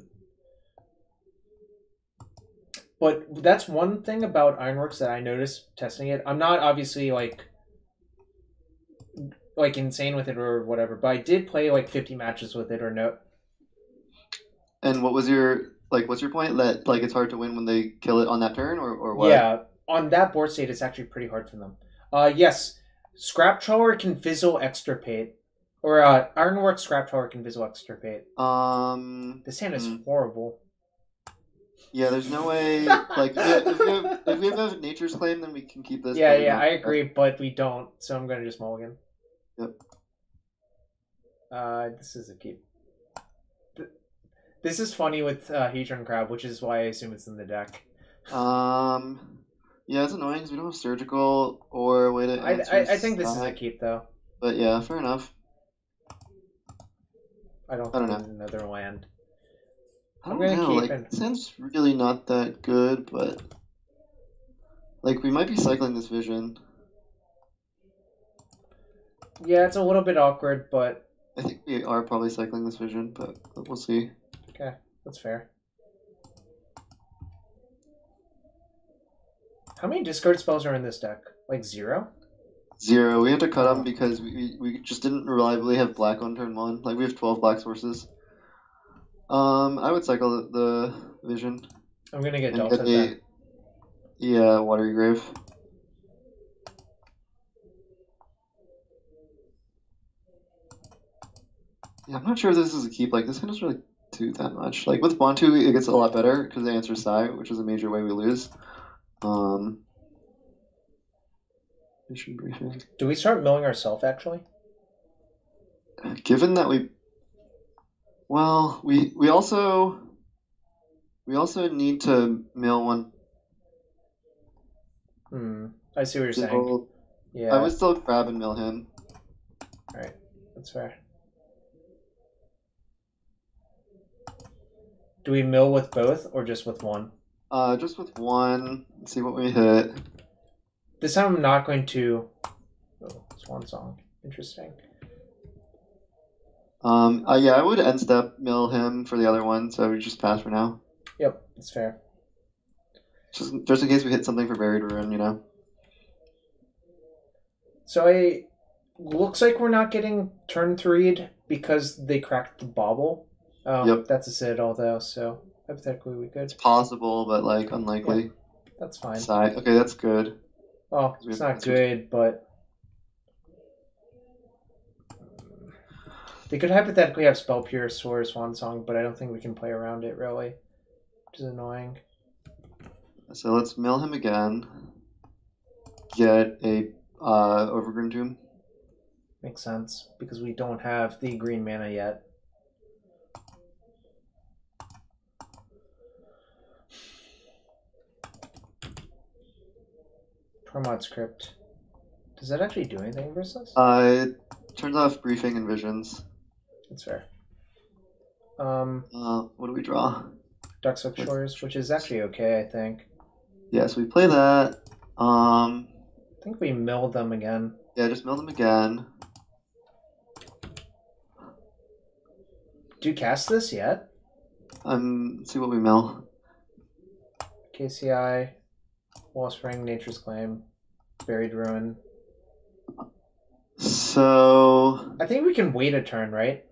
But that's one thing about Ironworks that I noticed testing it. I'm not obviously, like insane with it or whatever, but I did play, 50 matches with it or no. And what's your point? That, it's hard to win when they kill it on that turn, or what? Yeah, on that board state, it's actually pretty hard for them. Yes, Scrap Trawler can Fizzle Extirpate. Or, Ironworks Scrap Trawler can Fizzle Extirpate. This hand is horrible. Yeah, there's no way. If we have a Nature's Claim, then we can keep this. Yeah, I agree, but we don't, so I'm going to just mulligan. Yep. This is a keep. This is funny with Hedron Crab, which is why I assume it's in the deck. Yeah, it's annoying because we don't have Surgical or a way to answer I think this is a keep, though. But yeah, fair enough. I don't know. Another land. I don't know. This hand's really not that good, but we might be cycling this Vision. Yeah, it's a little bit awkward, but I think we are probably cycling this Vision, but we'll see. Okay, that's fair. How many discard spells are in this deck? 0? 0. We have to cut them because we just didn't reliably have black on turn 1. We have 12 black sources. I would cycle the Vision. I'm gonna get Delta then. Yeah, Watery Grave. Yeah, I'm not sure if this is a keep. This hand doesn't really do that much. With Bantu, it gets a lot better because they answer Sai, which is a major way we lose. Mission briefing. Do we start milling ourselves, actually? Given that we also need to mill one. I see what you're saying. Yeah. I would still grab and mill him. Alright, that's fair. Do we mill with both or just with one? Just with one. Let's see what we hit. This time I'm not going to... Oh, Swan Song. Interesting. Yeah, I would end step mill him for the other one, so we just pass for now. Yep, that's fair. Just in case we hit something for Buried Ruin, So looks like we're not getting turn 3'd because they cracked the bobble. Yep. That's a Citadel though, so hypothetically we could. It's possible, but unlikely. Yeah, that's fine. Side. Okay, that's good. Well, it's not good, but they could hypothetically have Spell Pierce or Swan Song, but I don't think we can play around it really, which is annoying. So let's mill him again. get a Overgrown Tomb. Makes sense, because we don't have the green mana yet. Tormod's Crypt. Does that actually do anything versus us? It turns off Briefing and Visions. That's fair. What do we draw? Darkstalk Shores, which is actually okay, I think. Yes, we play that. I think we milled them again. Yeah, just mill them again. Do you cast this yet? Let's see what we mill. KCI, Wellspring, Nature's Claim, Buried Ruin. So I think we can wait a turn, right?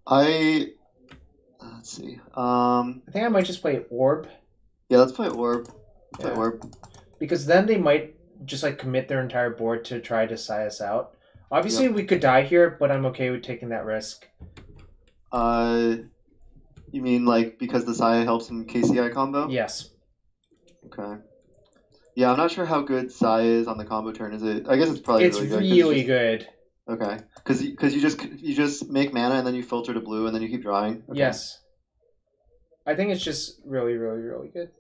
Let's see. I think I might just play Orb. Yeah, let's play Orb. Yeah. Orb. Because then they might just like commit their entire board to try to psi us out. Obviously, we could die here, but I'm okay with taking that risk. You mean like because the Psi helps in KCI combo? Yes. Okay. Yeah, I'm not sure how good Psi is on the combo turn. Is it? I guess it's probably It's really good. Okay, because you just make mana and then you filter to blue and then you keep drawing. Okay. Yes. I think it's just really, really, really good.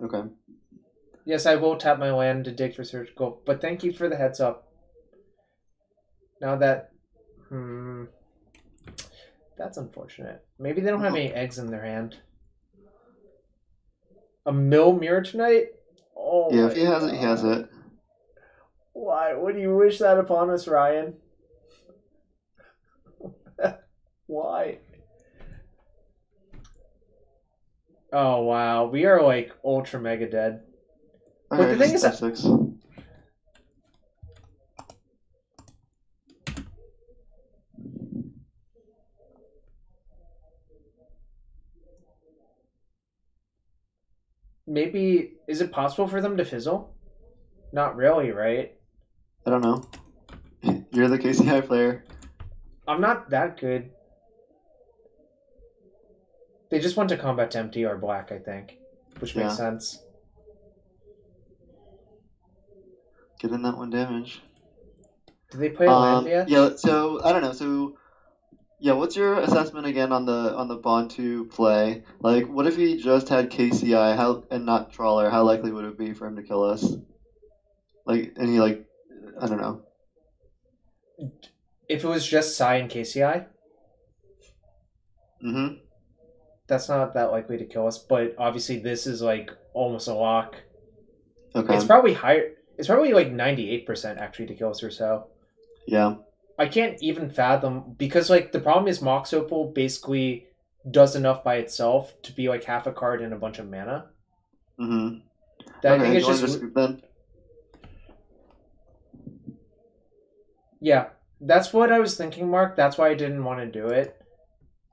Okay. Yes, I will tap my land to dig for surgical, but thank you for the heads up. Now that, that's unfortunate. Maybe they don't have any eggs in their hand. A mill mirror tonight? Oh. Yeah, if he has it, he has it. Why would you wish that upon us, Ryan? Why? Oh wow, we are like ultra mega dead. Okay, but the thing is that 6. maybe is it possible for them to fizzle? Not really, right? I don't know. You're the KCI player. I'm not that good. They just want to combat to empty our black, I think, which makes sense. Get in that 1 damage. Do they play a land yet? Yeah, so I don't know. So yeah, what's your assessment again on the Bond 2 play? Like, what if he just had KCI and not Trawler? How likely would it be for him to kill us? Like, and he like, I don't know. If it was just Psi and KCI, that's not that likely to kill us. But obviously, this is like almost a lock. Okay. It's probably higher. It's probably like 98% actually to kill us or so. Yeah. I can't even fathom because like the problem is Mox Opal basically does enough by itself to be like half a card and a bunch of mana. That I think it's just then. Yeah, that's what I was thinking, Mark. That's why I didn't want to do it.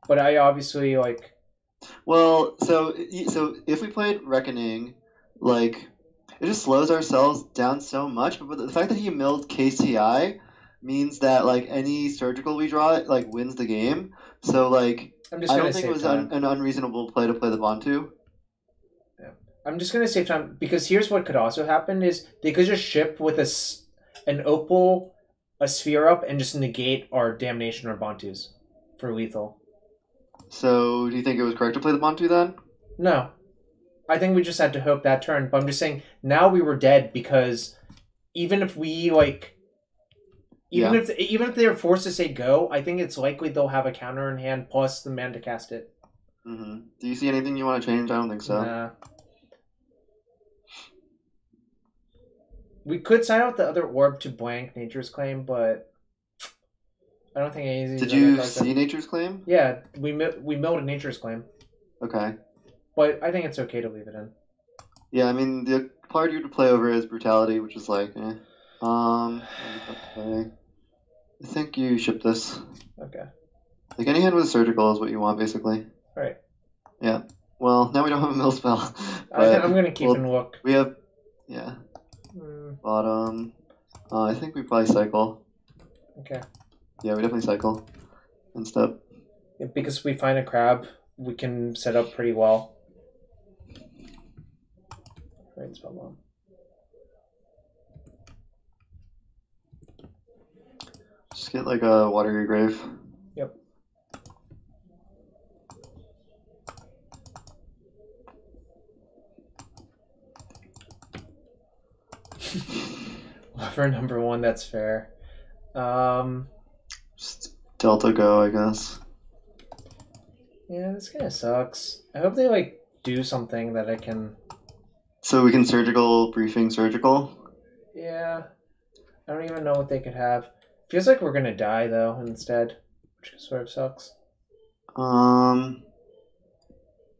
But I obviously like. Well, so if we played Reckoning, like it just slows ourselves down so much. But the fact that he milled KCI means that like any surgical we draw like wins the game. So like I don't think it was an unreasonable play to play the Bond 2. Yeah, I'm just gonna save time because here's what could also happen is they could just ship with an Opal, a Sphere up, and just negate our Damnation or Bontus for lethal. So do you think it was correct to play the Bond 2 then? No, I think we just had to hope that turn. But I'm just saying now we were dead because even if we like. Even if they're forced to say go, I think it's likely they'll have a counter in hand plus the man to cast it. Do you see anything you want to change? I don't think so. Nah. We could sign out the other orb to blank Nature's Claim, but I don't think any of these. Did you see Nature's Claim? Yeah, we milled a Nature's Claim. Okay. But I think it's okay to leave it in. Yeah, I mean the card you would play over is Brutality, which is like, I think you ship this. Okay. Like any hand with surgical is what you want, basically. Right. Yeah. Well, now we don't have a mill spell. I'm gonna keep and look. We have, bottom. I think we probably cycle. Okay. Yeah, we definitely cycle. And step. Yeah, because we find a crab, we can set up pretty well. Right, spell bomb. get like a watery grave. Yep. For number 1, that's fair. Just Delta go, I guess. Yeah, this kind of sucks. I hope they like do something that I can. So we can surgical briefing surgical. Yeah, I don't even know what they could have. Feels like we're gonna die though instead, which sort of sucks.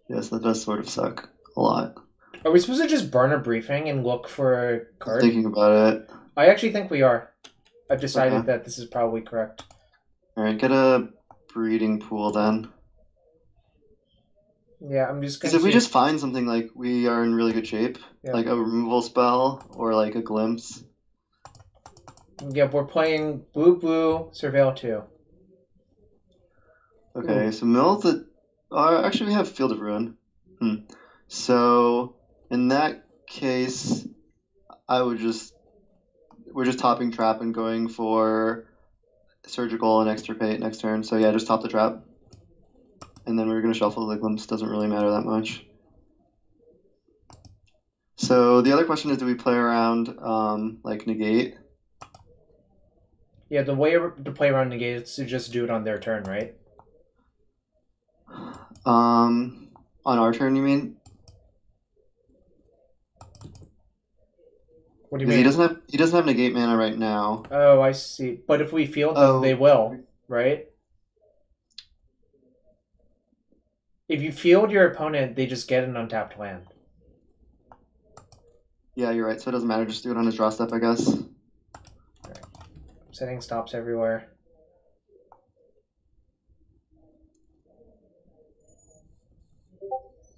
Yes, that does sort of suck a lot. Are we supposed to just burn a briefing and look for a card? Thinking about it. I actually think we are. I've decided Okay. that this is probably correct. All right, get a breeding pool then. Yeah, I'm just Because gonna. if we just find something like we are in really good shape, Yeah. like a removal spell or like a glimpse. Yeah, we're playing Blue Blue Surveil 2. Okay, so mill the. Actually, we have Field of Ruin. So in that case, we're just topping trap and going for surgical and extirpate next turn. So yeah, just top the trap, and then we're gonna shuffle the glimpse. Doesn't really matter that much. So the other question is, do we play around like negate? Yeah, the way to play around negate is to just do it on their turn, right? On our turn, you mean? What do you Because mean? he doesn't have negate mana right now. Oh, I see. But if we field them, they will, right? If you field your opponent, they just get an untapped land. Yeah, you're right. So it doesn't matter. Just do it on his draw step, I guess. Right. Setting stops everywhere.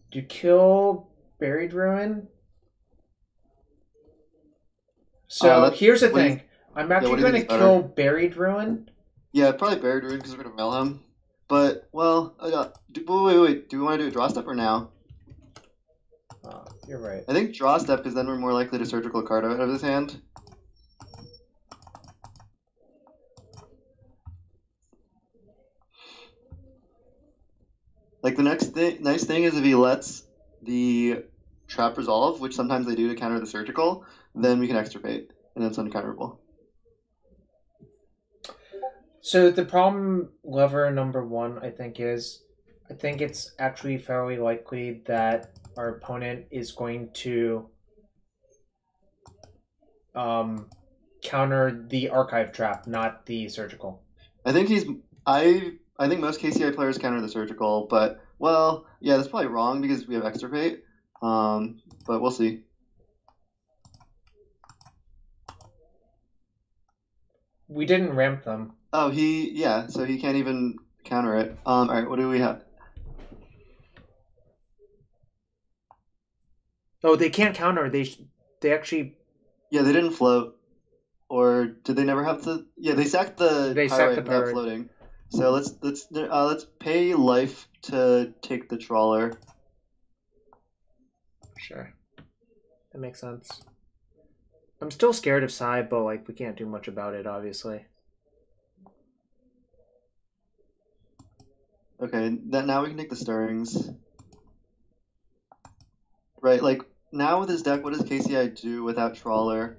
Do you kill Buried Ruin? So here's the thing. I'm actually going to kill Buried Ruin. Yeah, probably Buried Ruin because we're going to mill him. But, well, wait. Do we want to do a draw step or now? You're right. I think draw step because then we're more likely to surgical card out of his hand. Like the nice thing is if he lets the trap resolve, which sometimes they do to counter the surgical, then we can extirpate, and it's uncounterable. So the problem, lever number 1, I think it's actually fairly likely that our opponent is going to counter the archive trap, not the surgical. I think most KCI players counter the surgical, but well, yeah, that's probably wrong because we have extirpate. But we'll see. We didn't ramp them. Oh, so he can't even counter it. All right, what do we have? Oh, they can't counter. They actually. Yeah, they didn't float. Or did they never have to? Yeah, they sacked the pyrite without floating. So let's pay life to take the trawler. Sure, that makes sense. I'm still scared of Psy, but like we can't do much about it, obviously. Okay, now we can take the stirrings. Right, like now with his deck, what does KCI do without trawler?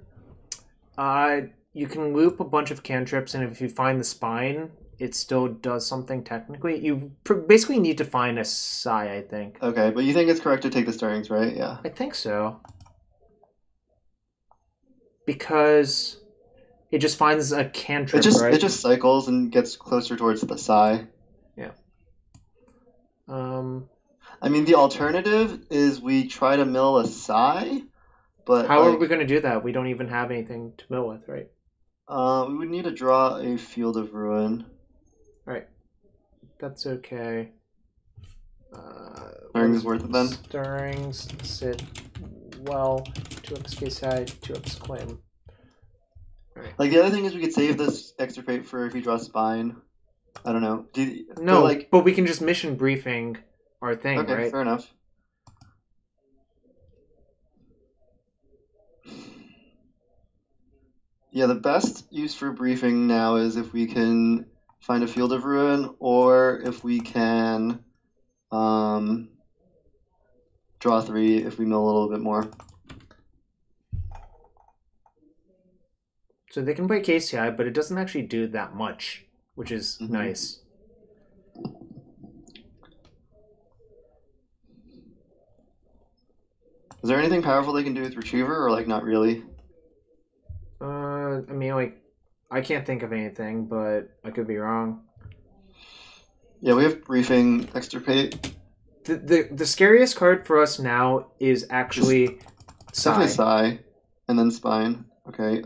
You can loop a bunch of cantrips, and if you find the spine, it still does something technically. You basically need to find a Psy, I think. Okay, but you think it's correct to take the stirrings, right? Yeah. I think so. Because it just finds a cantrip, right? It just cycles and gets closer towards the Psy. Yeah. I mean, the alternative is we try to mill a Psy, but how are we going to do that? We don't even have anything to mill with, right? We would need to draw a Field of Ruin. Right. That's okay. Stirrings is worth it then? Stirrings sit well. 2x KCI, 2x claim. Right. Like the other thing is we could save this extirpate for if you draw Spine. I don't know. But we can just mission briefing our thing, okay, right? Okay, fair enough. Yeah, the best use for briefing now is if we can find a field of ruin, or if we can um, draw 3 if we mill a little bit more. So they can play KCI, but it doesn't actually do that much, which is nice. Is there anything powerful they can do with Retriever, or like not really? I mean, like, I can't think of anything, but I could be wrong. Yeah, we have Briefing, Extirpate. The scariest card for us now is actually Definitely Sai, and then Spine. Okay.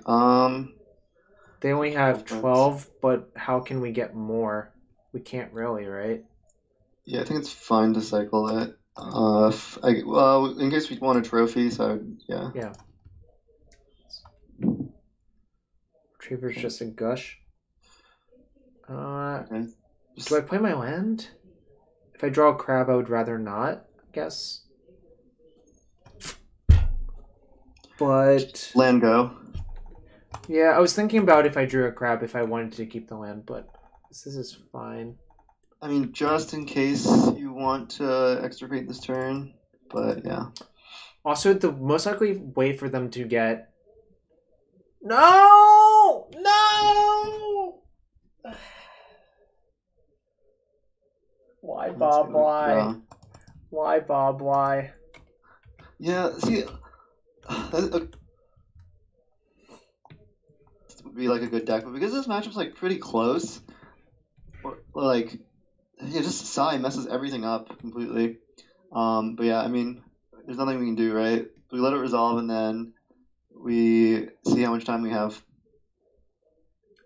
They only have 12, but how can we get more? We can't really, right? Yeah, I think it's fine to cycle it. Well, in case we want a trophy, so yeah. Yeah. Retriever's just a gush. Okay. Do I play my land? If I draw a crab, I would rather not, I guess. But land go. Yeah, I was thinking about if I drew a crab, if I wanted to keep the land, but this is fine. I mean, just in case you want to extirpate this turn, but yeah. Also, the most likely way for them to get... No! No! Why, Bob? Why? Why, Bob? Why? Yeah, see... This would be like a good deck, but because this matchup's like pretty close, or like... Yeah, just Sai messes everything up completely. But yeah, I mean, there's nothing we can do, right? We let it resolve, and then we see how much time we have.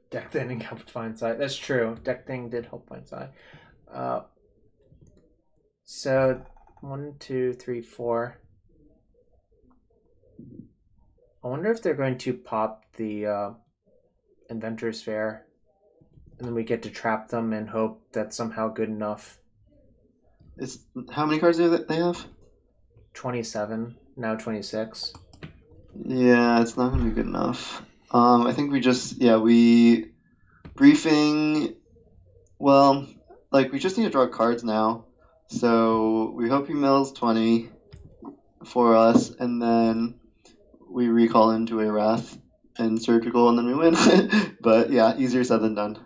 Deck thinning helped find Sai. That's true. Deck thing did help find Sai. So 1, 2, 3, 4. I wonder if they're going to pop the Inventor's Fair, and then we get to trap them and hope that's somehow good enough. How many cards do they have? 27, now 26. Yeah, it's not going to be good enough. I think we briefing, well, like, we just need to draw cards now. So we hope he mills 20 for us, and then we recall into a Wrath and Surgical, and then we win. But yeah, easier said than done.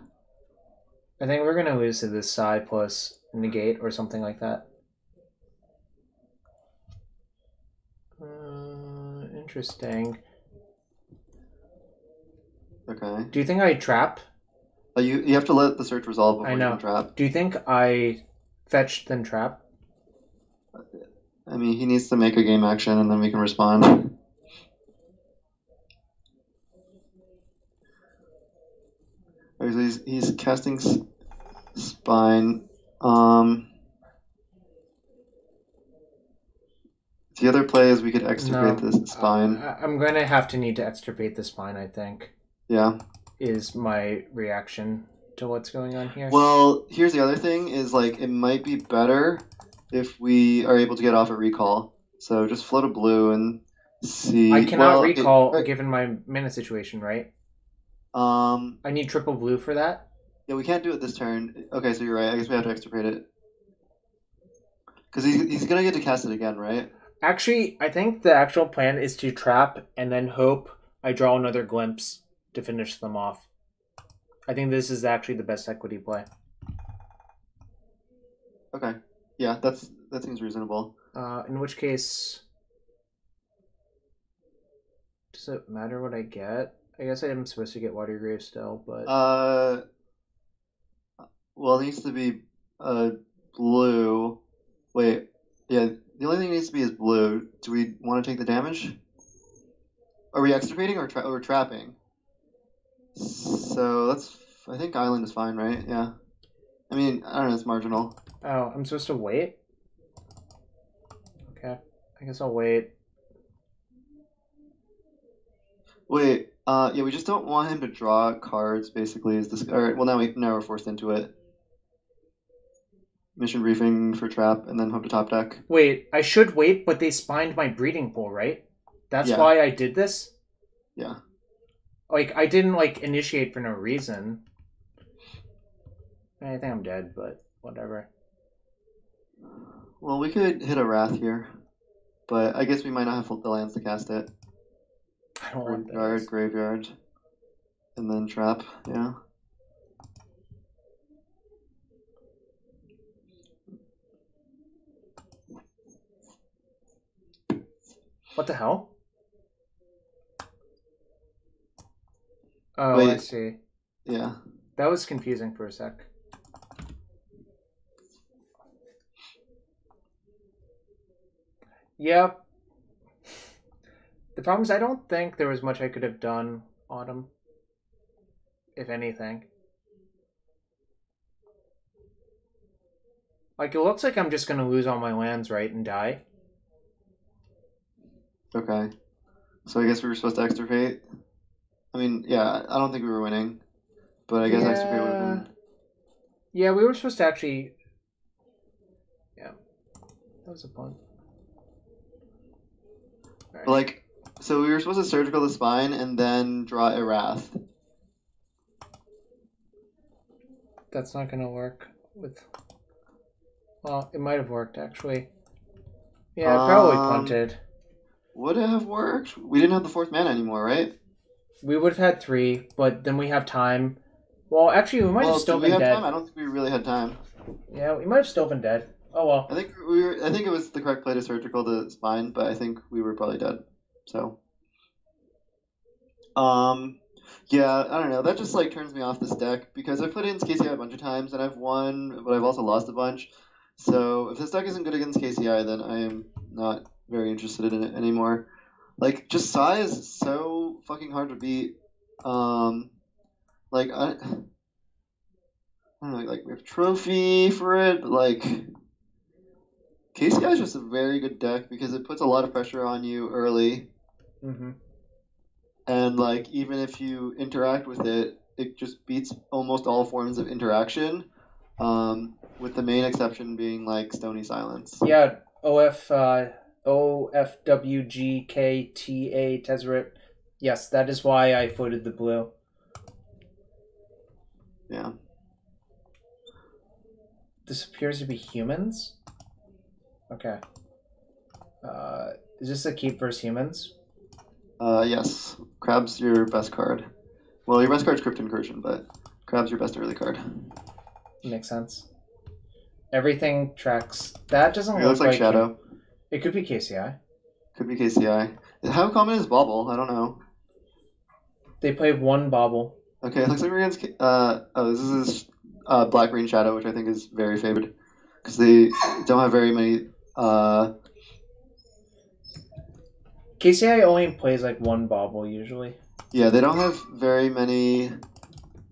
I think we're going to lose to this Sai plus negate or something like that. Interesting. Okay. Do you think I trap? You have to let the search resolve before you can trap. Do you think I fetch then trap? I mean, he needs to make a game action, and then we can respond. Okay, so he's casting Spine. The other play is we could extirpate this Spine. I'm going to need to extirpate the Spine, I think. Yeah. Is my reaction to what's going on here. Well, here's the other thing, is like, it might be better if we are able to get off a recall. So just float a blue and see. I cannot recall given my mana situation, right? I need triple blue for that. Yeah, we can't do it this turn. Okay, so you're right. I guess we have to extirpate it. Because he's going to get to cast it again, right? Actually, I think the actual plan is to trap and then hope I draw another glimpse to finish them off. I think this is actually the best equity play. Okay. Yeah, that seems reasonable. In which case, does it matter what I get? I guess I am supposed to get Watergrave still, but... Well, it needs to be blue. Wait, yeah, the only thing it needs to be is blue. Do we want to take the damage? Are we extirpating or we're trapping? So I think Island is fine, right? Yeah. I mean, I don't know, it's marginal. Oh, I'm supposed to wait? Okay, I guess I'll wait. Wait, yeah, we just don't want him to draw cards, basically, is this... Alright, well, now we're forced into it. Mission briefing for trap, and then hope to top deck. Wait, I should wait, but they spined my breeding pool, right? That's why I did this? Yeah. Like, I didn't, like, initiate for no reason. I think I'm dead, but whatever. Well, we could hit a Wrath here, but I guess we might not have the lands to cast it. I don't want Graveyard, those. graveyard, and then trap. Yeah. What the hell? Oh, I Wait. see. Yeah. That was confusing for a sec. Yep. The problem is I don't think there was much I could have done, Autumn. If anything. Like, it looks like I'm just going to lose all my lands, right, and die. Okay. So I guess we were supposed to extirpate. I mean, yeah, I don't think we were winning, but I guess extirpate would have been. Yeah, we were supposed to actually. Yeah, that was a punt. Right. Like, so we were supposed to surgical the spine and then draw a Wrath. That's not gonna work with. Well, it might have worked actually. Yeah, probably punted. Would it have worked? We didn't have the 4th mana anymore, right? We would have had 3, but then we have time. Well, actually, we might have still been dead. Time? I don't think we really had time. Yeah, we might have still been dead. Oh well. I think we were. I think it was the correct play to surgical the spine, but I think we were probably dead. So. Yeah, I don't know. That just like turns me off this deck because I've played against KCI a bunch of times and I've won, but I've also lost a bunch. So if this deck isn't good against KCI, then I am not very interested in it anymore. Like, just Sai is so fucking hard to beat. Like I don't know. Like we have Trophy for it, but like KCI is just a very good deck because it puts a lot of pressure on you early. Mm-hmm. And like even if you interact with it, it just beats almost all forms of interaction, with the main exception being like Stony Silence. Yeah, OFWGKTA Tezzeret. Yes, that is why I footed the blue. Yeah. This appears to be humans. Okay. Is this a keep versus humans? Yes. Crab's your best card. Well, your best card's Crypt Incursion, but Crab's your best early card. Makes sense. Everything tracks. That doesn't It looks like Shadow. It could be KCI. Could be KCI. How common is Bobble? I don't know. They play 1 Bobble. Okay, it looks like we're against. This is Black Green Shadow, which I think is very favored because they don't have very many. KCI only plays like 1 Bobble usually. Yeah, they don't have very many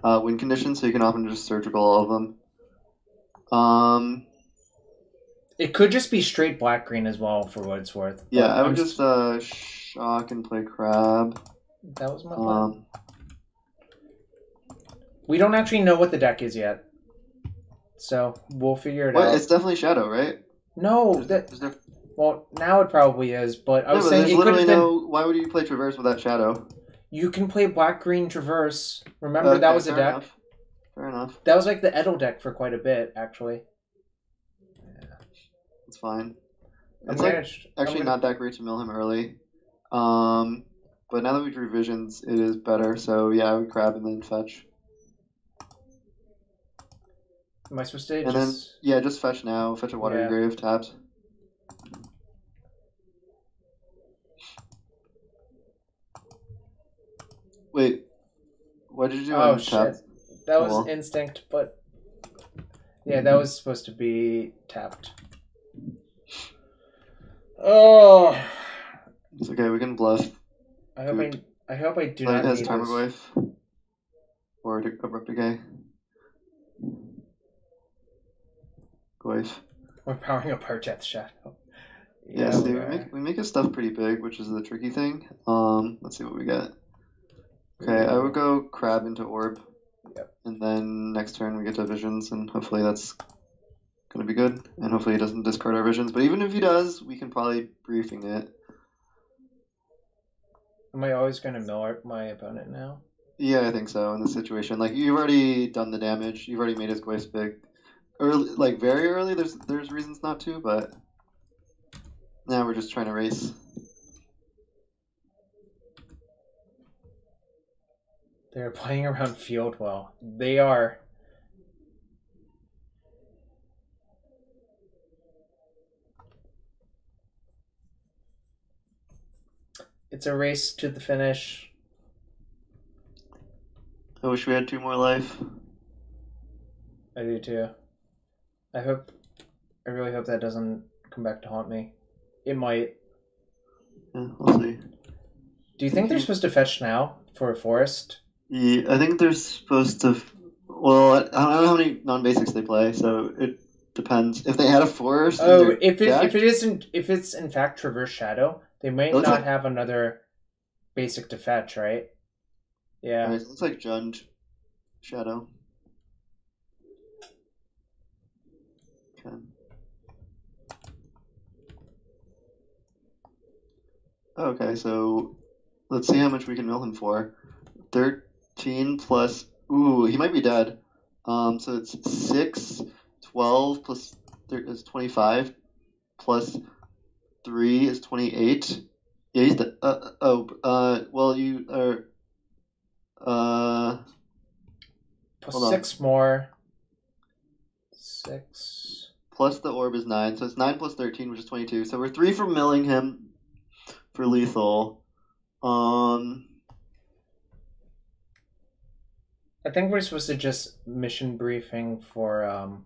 win conditions, so you can often just surgical all of them. It could just be straight black green as well for what it's worth. Yeah, I would just shock and play Crab. That was my plan. We don't actually know what the deck is yet, so we'll figure it out. It's definitely Shadow, right? No, well, now it probably is, but I was saying it could have been. Why would you play Traverse without Shadow? You can play black green Traverse. Remember that was a deck. Enough. Fair enough. That was like the Edel deck for quite a bit, actually. Yeah, it's fine. It's actually not that great to mill him early. But now that we drew Visions, it is better. So yeah, I would Crab and then fetch. Am I supposed to? Then just fetch now. Fetch a Watery Grave tapped. Wait, what did you do? Oh shit, that was instinct, but yeah, that was supposed to be tapped. Oh, it's okay. We can bluff. I hope I do not. It has Tarmogoyf or Abrupt Decay. Goyf. We're powering up our Death Shadow. Yeah, so we make his stuff pretty big, which is the tricky thing. Let's see what we get. Okay, I would go Crab into Orb. Yep. And then next turn we get to Visions, and hopefully that's going to be good. And hopefully he doesn't discard our Visions. But even if he does, we can probably Briefing it. Am I always going to mill my opponent now? Yeah, I think so in this situation. Like you've already done the damage. You've already made his quest big. Early, like very early. There's reasons not to, but now we're just trying to race. They're playing around field well. They are. It's a race to the finish. I wish we had 2 more life. I do too. I really hope that doesn't come back to haunt me. It might. Yeah, we'll see. Do you think they're supposed to fetch now for a forest? Yeah, I think they're supposed to. Well, I don't know how many non-basics they play, so it depends. If they had a forest, Oh, in their if it isn't, if it's in fact Traverse Shadow, they might not like, have another basic to fetch, right? Yeah. right, it looks like Jund Shadow. Okay. Okay, so let's see how much we can mill him for. 13 plus. Ooh, he might be dead. So it's 6, 12 plus is 25 plus 3 is 28. Yeah, he's dead. Well, you are. Plus Hold on. 6 more. 6. Plus the orb is 9, so it's 9 plus 13, which is 22. So we're 3 from milling him for lethal. I think we're supposed to just mission briefing for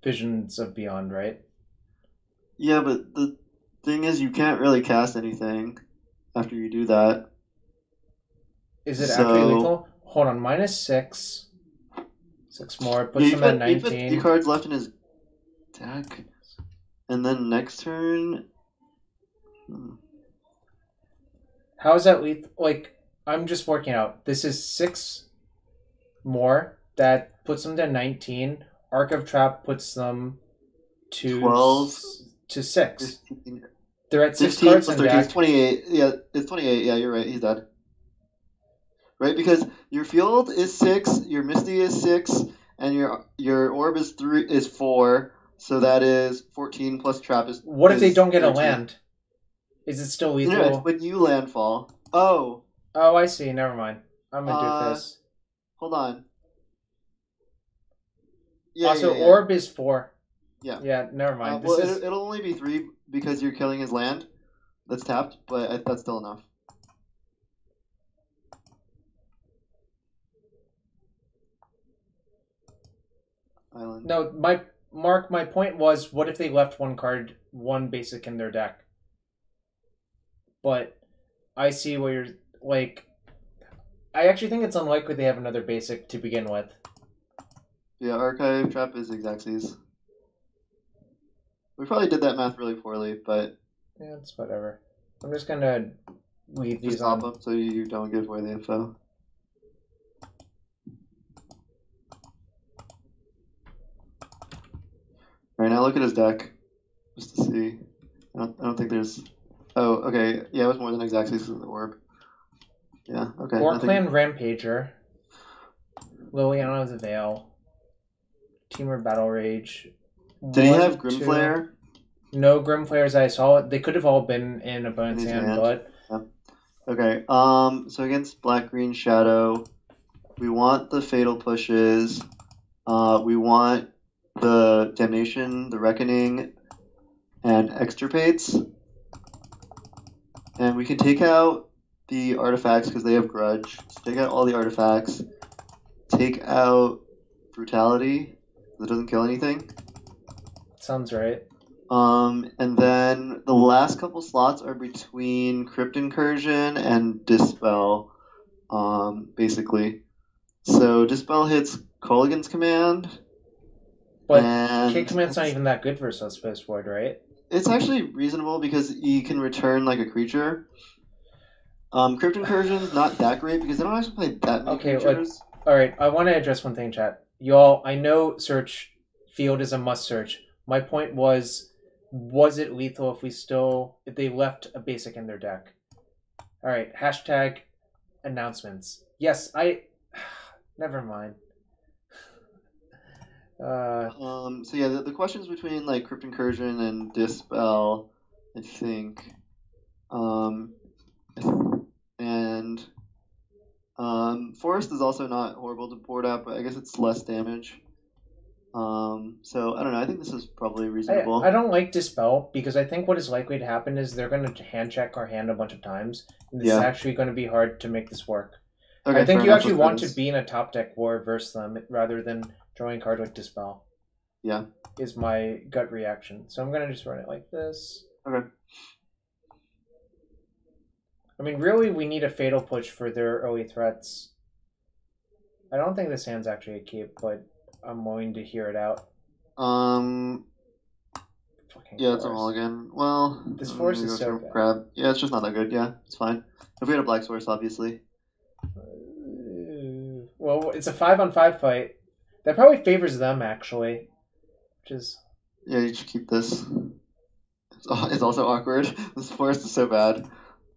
Visions of Beyond, right? Yeah, but the thing is, you can't really cast anything after you do that. Is it actually lethal? Hold on, -6. 6 more. Puts him at 19. He put 3 cards left in his deck. And then next turn. How is that lethal? Like, I'm just working out. This is 6 more. That puts them to 19. Arc of Trap puts them to 12 to 6. 15. They're at 6 cards plus in 13 deck. is 28. Yeah, it's 28. Yeah, you're right. He's dead. Right, because your field is 6, your Misty is 6, and your orb is 4. So that is 14 plus trap is. What if they don't get 13. a land? Is it still lethal? No, it's when you landfall. Oh. Oh, I see. Never mind. I'm a doofus. Hold on. Yeah. Also, yeah. orb is 4. Yeah. Yeah. Never mind. Well, it'll only be 3 because you're killing his land that's tapped, but that's still enough. Island. No, my point was, what if they left one basic in their deck? But I see where you're like. I actually think it's unlikely they have another basic to begin with. Yeah, archive trap is Xaxes. We probably did that math really poorly, but yeah, it's whatever. I'm just gonna leave these stop on them so you don't give away the info. Alright, now look at his deck, just to see. I don't think there's. Oh, okay. Yeah, it was more than Xaxes because of the orb. Yeah, okay. Clan Rampager, Liliana of the Veil, Teamer Battle Rage. Did he have Grimflare? No Grimflares I saw. They could have all been in opponent's hand, but... Yeah. Okay, so against Black-Green Shadow, we want the Fatal Pushes, we want the Damnation, the Reckoning, and Extirpates. And we can take out the artifacts because they have Grudge. So take out all the artifacts. Take out Brutality, that doesn't kill anything. Sounds right. And then the last couple slots are between Crypt Incursion and Dispel, basically. So Dispel hits Colligan's Command. But Kick Command's not even that good for Suspicious Void, right? It's actually reasonable because you can return like a creature. Crypt Incursion's not that great because they don't actually play that many creatures. Alright, I want to address one thing, chat. Y'all, I know search field is a must search. My point was Was it lethal if they left a basic in their deck? All right, hashtag announcements. Yes, never mind. So yeah, the questions between like Crypt Incursion and Dispel, I think. Um, and Forest is also not horrible to board out, but I guess it's less damage. So I don't know. I think this is probably reasonable. I don't like Dispel because I think what is likely to happen is they're going to hand check our hand a bunch of times. And this is actually going to be hard to make this work. Okay, I think you actually want to be in a top deck war versus them rather than drawing a card like Dispel. Yeah. Is my gut reaction. So I'm going to just run it like this. Okay. I mean, really, we need a Fatal Push for their early threats. I don't think this hand's actually a keep, but I'm willing to hear it out. Yeah, it's a mulligan. Well, this force is so bad. Grab. Yeah, it's just not that good. Yeah, it's fine. If we had a black source, obviously. Well, it's a 5-on-5 fight. That probably favors them, actually. Which is... Yeah, you should keep this. It's also awkward. This forest is so bad.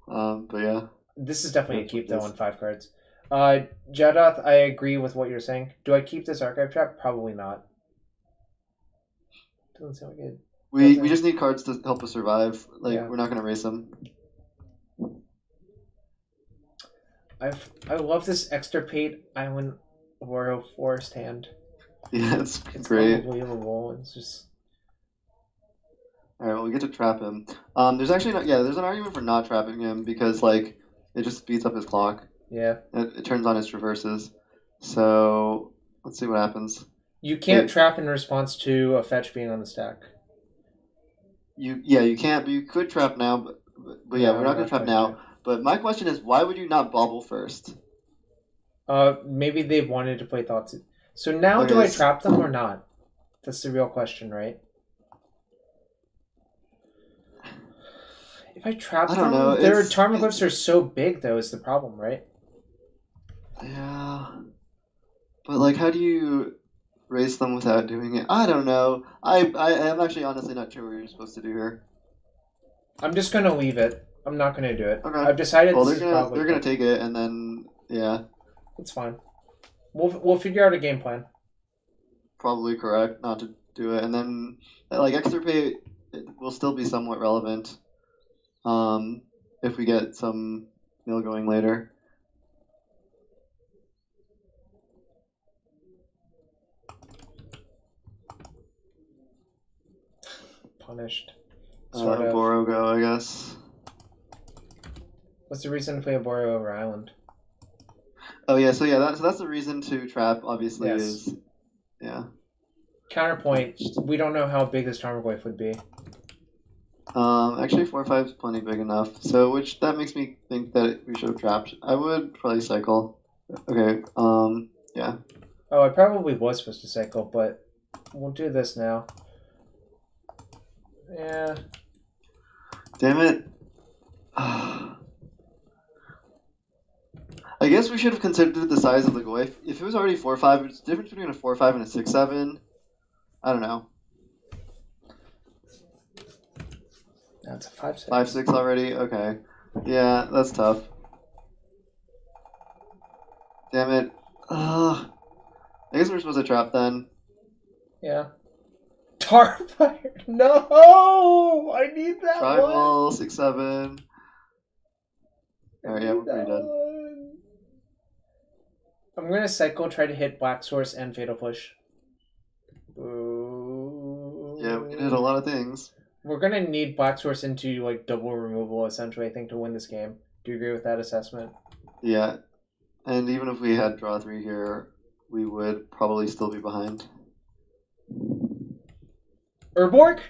But yeah. This is definitely a keep, though, on 5 cards. Jadoth, I agree with what you're saying. Do I keep this archive trap? Probably not. Doesn't sound good. We just need cards to help us survive. Like, we're not going to race them. I love this Extirpate Island Oro Forest hand. Yeah, it's great. Unbelievable. It's just... Alright, well, we get to trap him. There's actually not... Yeah, there's an argument for not trapping him because, like, it just speeds up his clock. Yeah. It turns on his traverses. So, let's see what happens. You can't trap in response to a fetch being on the stack. You can't, but you could trap now. But yeah, we're not going to trap now. But my question is, why would you not bobble first? Maybe they wanted to play Thoughts. So now, do I trap them or not? That's the real question, right? If I trap them, their Tarmogoyfs are so big, though, is the problem, right? Yeah. But, like, how do you race them without doing it? I don't know. I am actually honestly not sure what you're supposed to do here. I'm just going to leave it. I'm not going to do it. Okay. I've decided they're gonna take it, and then, yeah. It's fine. We'll figure out a game plan. Probably correct not to do it. And then, like, Extirpate will still be somewhat relevant if we get some mill going later. Punished. Boro go, I guess. What's the reason to play a Boro over Island? Oh yeah, so that's the reason to trap. Obviously, is Counterpoint: we don't know how big this Tarmogoyf would be. Actually, 4/5 is plenty big enough. So that makes me think that we should have trapped. I would probably cycle. Okay. Yeah. Oh, I probably was supposed to cycle, but we'll do this now. Yeah. Damn it. I guess we should have considered the size of the Goyf. If it was already 4/5, it's the difference between a 4/5 and a 6/7. I don't know. That's a 5/6. 5/6 already? Okay. Yeah, that's tough. Damn it. I guess we're supposed to trap then. Yeah. Tarfire! No! I need that Tribal, one! 6/7. Alright, yeah, we're pretty dead. I'm gonna cycle, try to hit Black Source and Fatal Push. Ooh. Yeah, we can hit a lot of things. We're gonna need Black Source into like double removal essentially, I think, to win this game. Do you agree with that assessment? Yeah. And even if we had draw 3 here, we would probably still be behind. Urborg?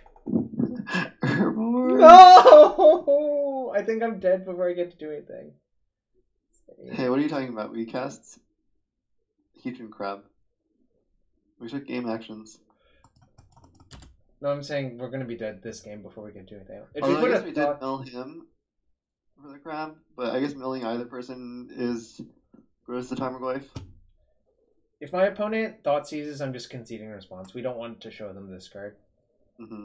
Urborg? No! I think I'm dead before I get to do anything. Hey, what are you talking about? We cast Hedron Crab. We took game actions. No, I'm saying we're gonna be dead this game before we get to anything. If I guess we did mill him for the crab, but I guess milling either person grows the Tarmogoyf. If my opponent thought seizes, I'm just conceding response. We don't want to show them this card. Mm-hmm.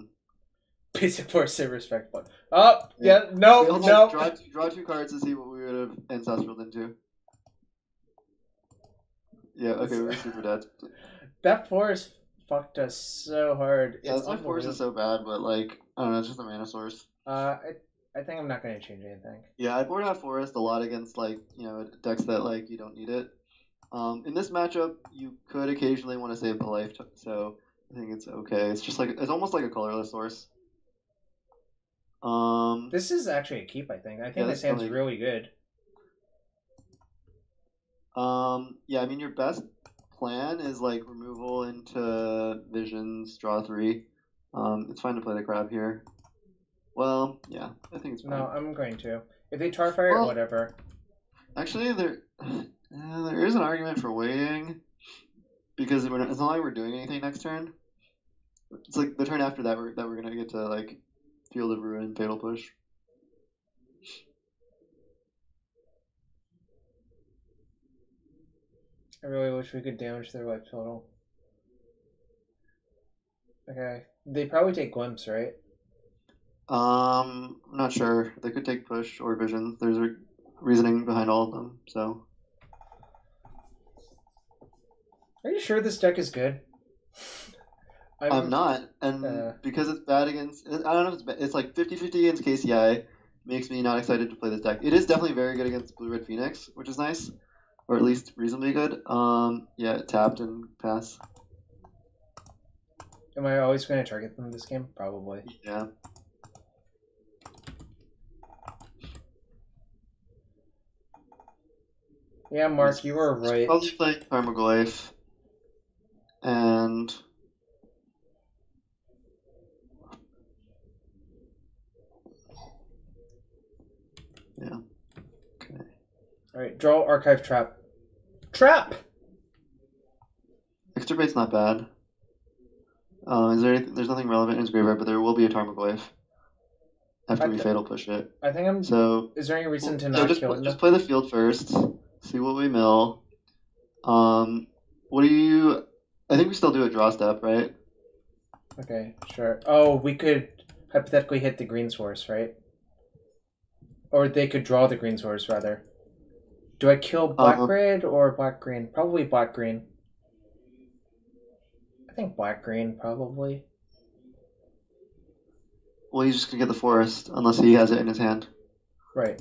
Basic force and respect point. Oh, Yeah. yeah, no, Wait, hold on. no. Draw two cards to see what we would have ancestraled into. Yeah, okay, we were super dead. That force fucked us so hard. Yeah, It's this force is so bad, but like, I don't know, it's just a mana source. I think I'm not going to change anything. Yeah, I board out Forest a lot against like, decks that like you don't need it. In this matchup, you could occasionally want to save the life, so I think it's okay. It's just like it's almost like a colorless source. This is actually a keep, I think. I think Yeah, this hand's really good. Yeah, I mean your best plan is like removal into visions, draw 3. It's fine to play the crab here. Well, yeah, I think it's fine. No, I'm going to. If they tar fire, whatever. Actually, there is an argument for waiting because it's not like we're doing anything next turn. It's like the turn after that we're gonna get to like Field of Ruin, Fatal Push. I really wish we could damage their life total. Okay, they probably take glimpse, right? I'm not sure. They could take push or vision. There's a reasoning behind all of them. So. Are you sure this deck is good? I'm not, and because it's bad against, I don't know if it's bad. It's like 50-50 against KCI, makes me not excited to play this deck. It is definitely very good against Blue-Red Phoenix, which is nice, or at least reasonably good. Yeah, tapped and pass. Am I always going to target them this game? Probably. Yeah. Yeah, Mark, you were right. Probably playing Tarmogoyf, and yeah. Okay. All right, draw Archive Trap. Trap. Exturbate's not bad. Is there anything, there's nothing relevant in his graveyard, but there will be a Tarmogoyf after we fatal push it. I think I'm. So. Is there any reason to not kill it? Just play the field first. See what we mill. What do you? I think we still do a draw step, right? Okay, sure. Oh, we could hypothetically hit the green source, right? Or they could draw the green source, rather. Do I kill black red or black green? Probably black green. I think black green, probably. Well, he's just gonna get the forest unless he has it in his hand. Right.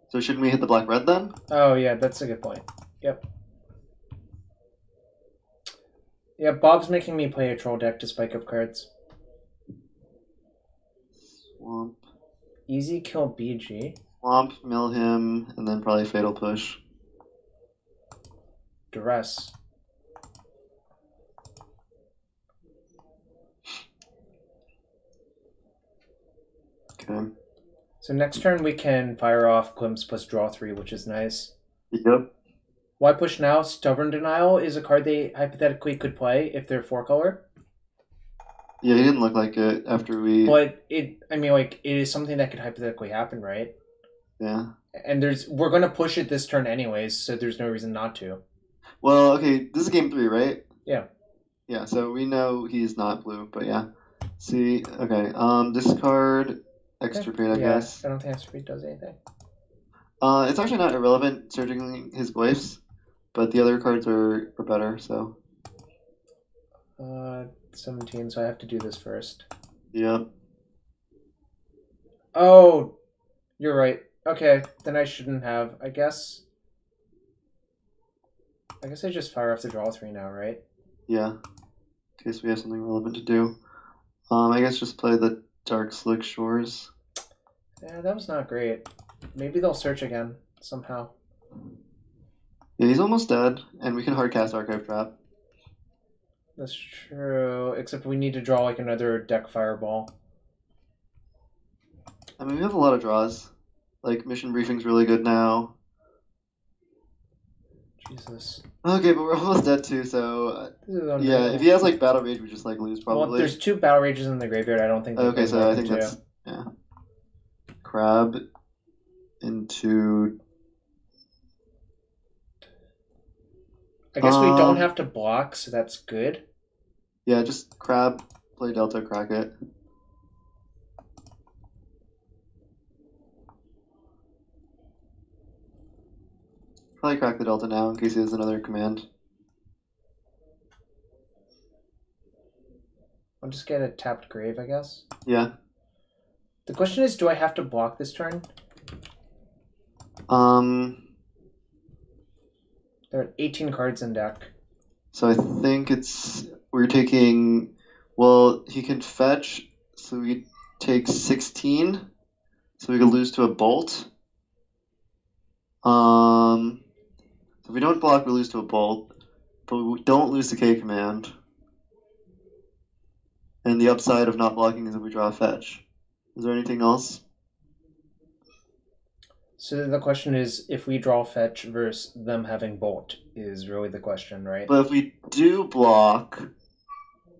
So shouldn't we hit the black red then? Oh yeah, that's a good point. Yep. Yeah, Bob's making me play a troll deck to spike up cards. Swamp. Easy kill BG. Swamp, mill him, and then probably fatal push. Duress. Okay. So next turn we can fire off Glimpse plus draw 3, which is nice. Yep. Why push now? Stubborn Denial is a card they hypothetically could play if they're 4-color. Yeah, he didn't look like it after we. But it is something that could hypothetically happen, right? Yeah. And we're gonna push it this turn anyways, so there's no reason not to. Well, okay, this is game 3, right? Yeah. Yeah, so we know he's not blue, but yeah. See, okay, discard Extirpate, I guess. I don't think Extirpate does anything. It's actually not irrelevant searching his glyphs, but the other cards are better, so. 17, so I have to do this first. Yep. Oh, you're right. Okay, then I shouldn't have. I guess I just fire off the draw 3 now, right? Yeah. In case we have something relevant to do. I guess just play the Dark Slick Shores. Yeah, that was not great. Maybe they'll search again somehow. Yeah, he's almost dead, and we can hardcast Archive Trap. That's true, except we need to draw like another deck fireball. I mean, we have a lot of draws. Like, Mission Briefing's really good now. Jesus. Okay, but we're almost dead too, so... yeah, if he has, like, Battle Rage, we just, like, lose, probably. Well, there's 2 Battle Rages in the graveyard. I don't think... Okay, so I think that's... yeah. Crab into... I guess we don't have to block, so that's good. Yeah, just Crab, play Delta, crack it. Probably crack the Delta now in case he has another command. I'll just get a tapped grave, I guess. Yeah. The question is, do I have to block this turn? There are 18 cards in deck. So I think we're taking. Well, he can fetch, so we take 16, so we could lose to a bolt. So if we don't block, we lose to a bolt, but we don't lose to K command. And the upside of not blocking is if we draw a fetch. Is there anything else? So the question is, if we draw fetch versus them having bolt is really the question, right? But if we do block,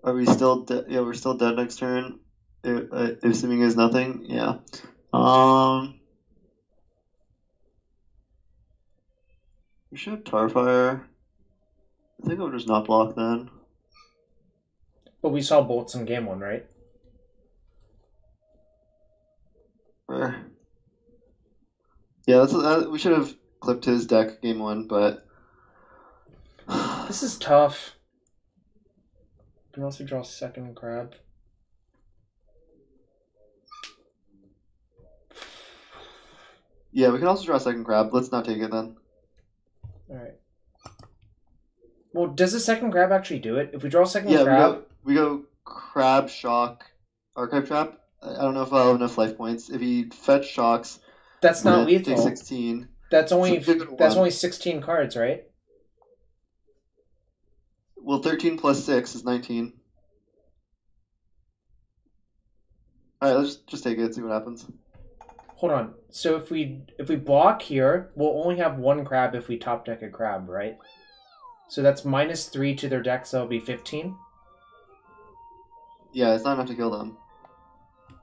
are we still dead? Yeah, we're still dead next turn. Assuming there's nothing, yeah. We should have Tarfire. I think I would just not block then. But we saw bolts in game 1, right? Yeah, we should have clipped his deck game 1, but this is tough. You can also draw second crab. Yeah, we can also draw second crab. Let's not take it then. Alright. Well, does the second crab actually do it? If we draw second crab... we go crab, shock, archive trap. I don't know if I'll have enough life points. If he fetch shocks... That's not lethal. Take 16. That's only 16 cards, right? Well, 13 plus 6 is 19. Alright, let's just take it, see what happens. Hold on. So if we block here, we'll only have one crab if we top deck a crab, right? So that's -3 to their deck, so it'll be 15? Yeah, it's not enough to kill them.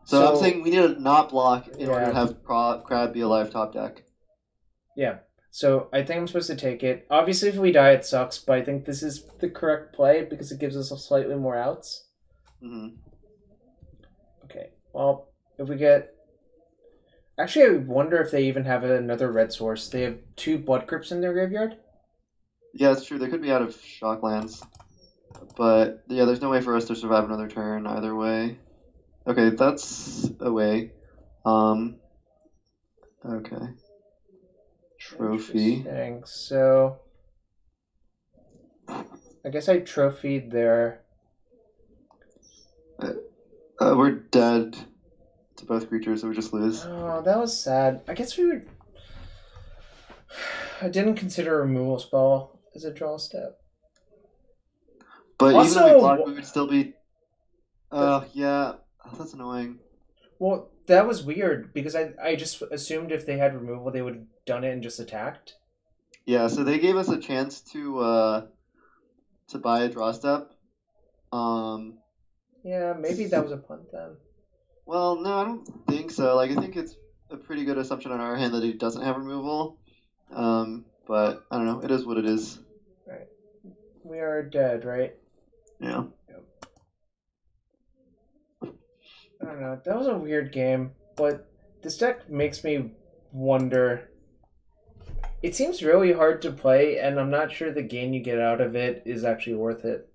So I'm saying we need to not block in order to have crab be a live top deck. Yeah. So I think I'm supposed to take it. Obviously, if we die, it sucks, but I think this is the correct play because it gives us slightly more outs. Mm-hmm. Okay. Well, if we get... Actually, I wonder if they even have another red source. They have 2 Blood Crypts in their graveyard? Yeah, it's true. They could be out of shock lands. But, yeah, there's no way for us to survive another turn either way. Okay, that's a way. Okay. Trophy. So, I guess I trophied their... We're dead to both creatures, so we just lose. Oh, that was sad. I guess we would... I didn't consider a removal spell as a draw step. But also, even if we block, we would still be... yeah. That's annoying. Well, that was weird, because I just assumed if they had removal, they would have done it and just attacked. Yeah, so they gave us a chance to buy a draw step. Yeah, maybe that was a punt then. Well, no, I don't think so. Like, I think it's a pretty good assumption on our hand that he doesn't have removal. But, I don't know. It is what it is. Right. We are dead, right? Yeah. I don't know. That was a weird game, but this deck makes me wonder. It seems really hard to play, and I'm not sure the gain you get out of it is actually worth it.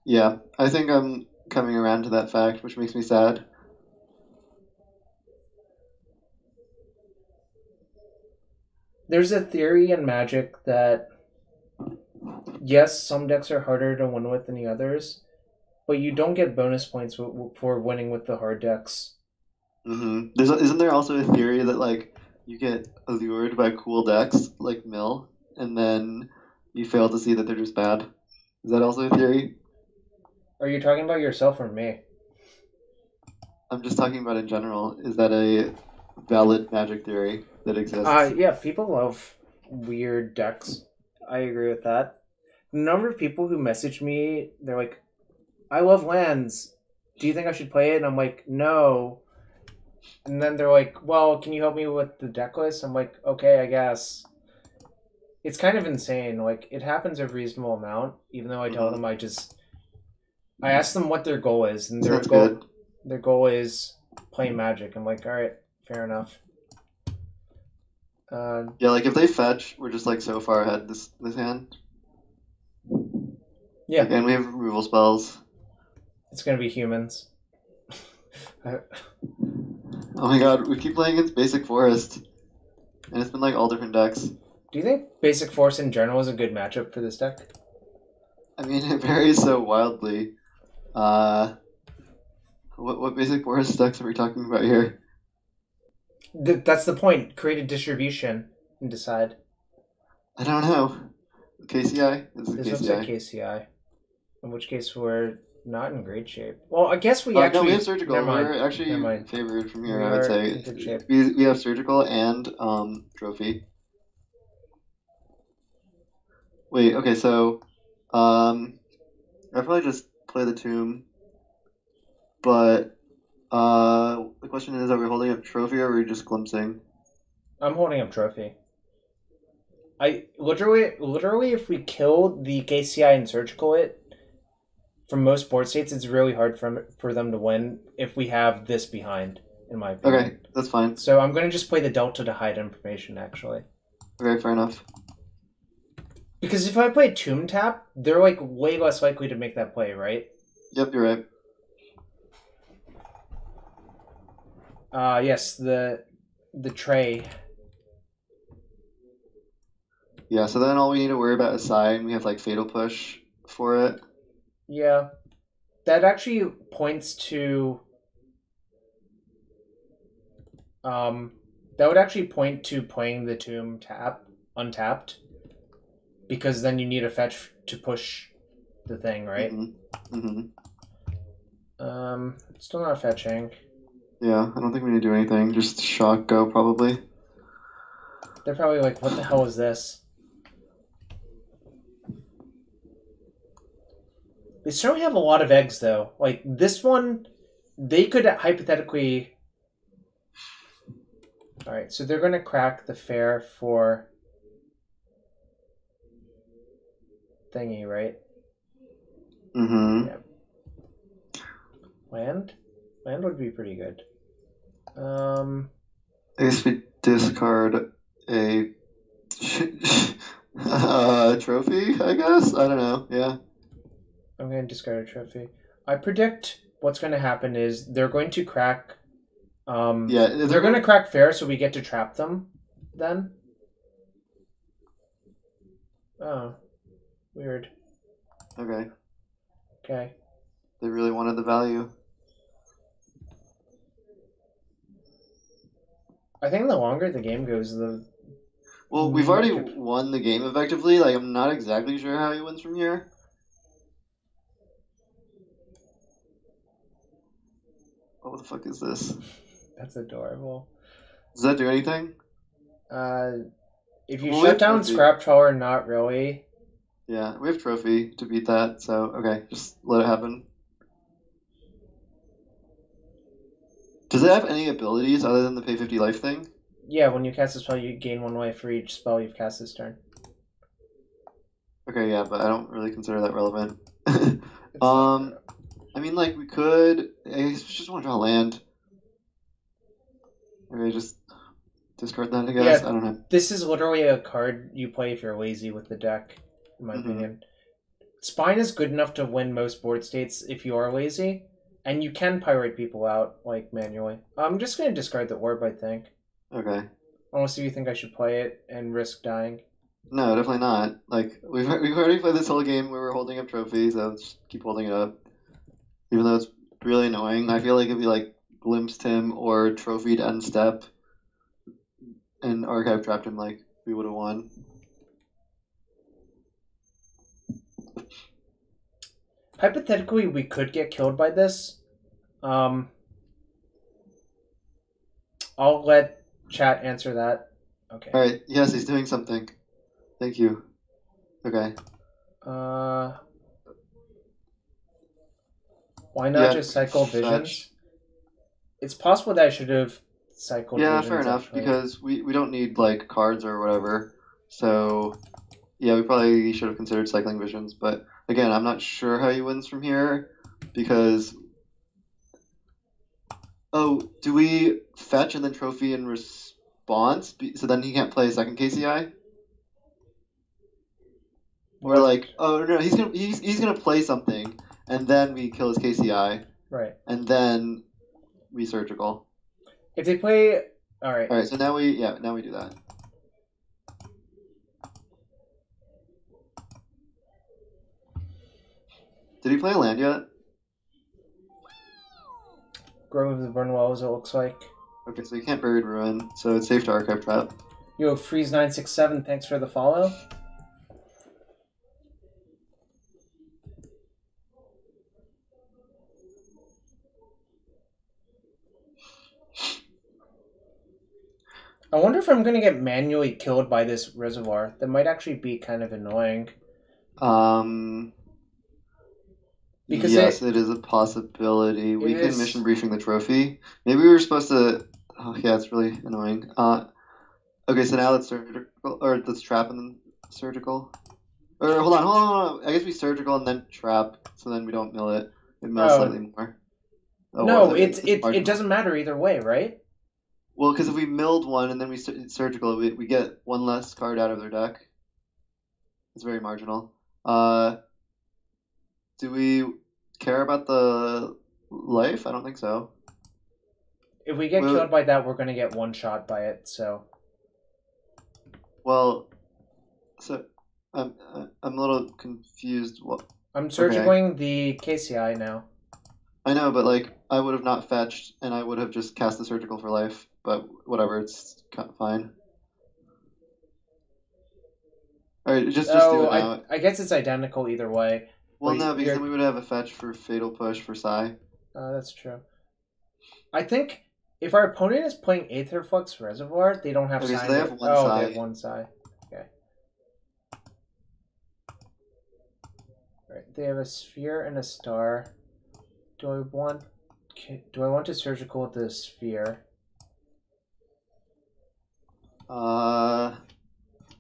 Yeah, I think I'm coming around to that fact, which makes me sad. There's a theory in Magic that, yes, some decks are harder to win with than the others, but you don't get bonus points for winning with the hard decks. Mm-hmm. Isn't there also a theory that, like, you get allured by cool decks, like Mill, and then you fail to see that they're just bad? Is that also a theory? Are you talking about yourself or me? I'm just talking about in general. Is that a valid Magic theory that exists? Yeah, people love weird decks. I agree with that. The number of people who message me, they're like, I love lands. Do you think I should play it? And I'm like, no. And then they're like, well, can you help me with the deck list? I'm like, okay, I guess. It's kind of insane. Like, it happens a reasonable amount, even though I tell them I ask them what their goal is, and their goal is playing Magic. I'm like, all right, fair enough. Yeah, like if they fetch, we're just like so far ahead this hand. Yeah. Like, and we have removal spells. It's gonna be humans. Oh my god, we keep playing against Basic Forest. And it's been like all different decks. Do you think Basic Force in general is a good matchup for this deck? I mean, it varies so wildly. What Basic Forest decks are we talking about here? That's the point. Create a distribution and decide. I don't know. KCI? This is This KCI. looks like KCI. In which case we're not in great shape. Well, I guess we No, actually... we have Surgical. Never mind. We're actually Never mind. favored from here, We I would are say. in good shape. We have Surgical and Trophy. Wait, okay, so I'd probably just play the Tomb. But the question is, are we holding up Trophy or are we just glimpsing? I'm holding up Trophy. I literally, if we kill the KCI and Surgical it, from most board states, it's really hard for them to win if we have this behind, in my opinion. Okay, that's fine. So I'm going to just play the Delta to hide information, actually. Okay, fair enough. Because if I play Tomb Tap, they're like way less likely to make that play, right? Yep, you're right. Yes, the tray. Yeah, so then all we need to worry about is Psy, and we have like Fatal Push for it. Yeah. That actually points to... that would actually point to playing the Tomb untapped. Because then you need a fetch to push the thing, right? Mm-hmm. Still not fetching. Yeah, I don't think we need to do anything. Just shock go, probably. They're probably like, what the hell is this? They certainly have a lot of eggs, though. Like, this one, they could hypothetically... Alright, so they're going to crack the fair for... thingy, right? Mm-hmm. Yeah. Land? Land would be pretty good. I guess we discard a trophy, I guess? I don't know, yeah. I'm going to discard a trophy. I predict what's going to happen is they're going to crack... yeah, they're going to crack fair, so we get to trap them then. Oh. Weird. Okay. Okay. They really wanted the value. I think the longer the game goes, the... Well, we've already won the game effectively. Like, I'm not exactly sure how he wins from here. What the fuck is this? That's adorable. Does that do anything? If you shut down Scrap Trawler, not really. Yeah, we have Trophy to beat that, so okay, just let it happen. Does it have any abilities other than the pay 50 life thing? Yeah, when you cast a spell, you gain 1 life for each spell you've cast this turn. Okay, yeah, but I don't really consider that relevant. I mean, like, we could... I just want to draw land. Okay, just discard that, I guess? Yeah, I don't know. This is literally a card you play if you're lazy with the deck, in my opinion. Spine is good enough to win most board states if you are lazy, and you can pirate people out, like, manually. I'm just going to discard the orb, I think. Okay. Unless you think I should play it and risk dying. No, definitely not. Like, we've already played this whole game where we're holding up trophies, so just keep holding it up. Even though it's really annoying. I feel like if we, like, glimpsed him or trophied end step and archive trapped him, like, we would have won. Hypothetically, we could get killed by this. I'll let chat answer that. Okay. Alright, yes, he's doing something. Thank you. Okay. Why not just cycle visions? It's possible that I should have cycled visions. Yeah, fair enough, actually. because we don't need, like, cards or whatever. So, yeah, we probably should have considered cycling visions, but again, I'm not sure how he wins from here, because... Oh, do we fetch and then trophy in response response, so then he can't play a second KCI. Or What? like, oh no, he's gonna play something, and then we kill his KCI, Right. and then we surgical. If they play, all right. All right, so now we do that. Did he play a land yet? Grove of the Burnwells, it looks like. Okay, so he can't Buried Ruin, so it's safe to Archive Trap. Yo, Freeze967, thanks for the follow. I wonder if I'm going to get manually killed by this reservoir. That might actually be kind of annoying. Because yes, it is a possibility. We can is... mission briefing the trophy. Maybe we were supposed to... Oh, yeah, it's really annoying. Okay, so now let's surgical, or let's trap and then surgical. Or hold on. I guess we surgical and then trap, so then we don't mill it. It mills slightly more. Oh, no, well, it doesn't matter either way, right? Well, because if we milled one and then we surgical, we get one less card out of their deck. It's very marginal. Do we care about the life? I don't think so. If we get killed by that, we're going to get one shot by it, so... Well, so I'm a little confused. What? I'm surgicaling the KCI now. I know, but like I would have not fetched, and I would have just cast the surgical for life. But whatever, it's fine. All right, just do it now. I guess it's identical either way. Well, no, because then we would have a fetch for Fatal Push for Psy. That's true. I think if our opponent is playing Aetherflux Reservoir, they don't have Psy. So they have one Psy. They have one Psy. Okay. Right, they have a Sphere and a Star. Do I want to surgical with the Sphere? I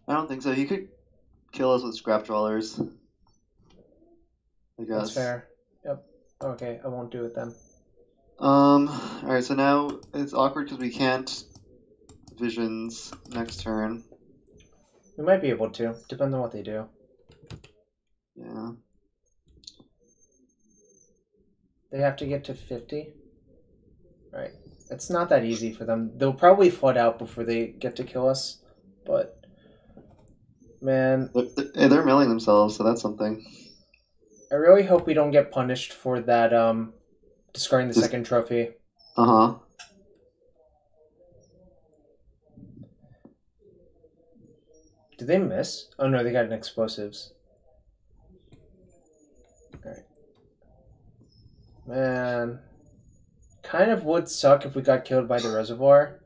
don't think so. He could kill us with Scrap Dwellers. I guess. That's fair. Yep. Okay, I won't do it then. Alright, so now it's awkward because we can't Visions next turn. We might be able to, depending on what they do. Yeah. They have to get to 50. Right. It's not that easy for them. They'll probably flood out before they get to kill us, but... Man... They're milling themselves, so that's something. I really hope we don't get punished for that, discarding the second trophy. Uh-huh. Did they miss? Oh no, they got an explosives. Alright. Man. Kind of would suck if we got killed by the reservoir.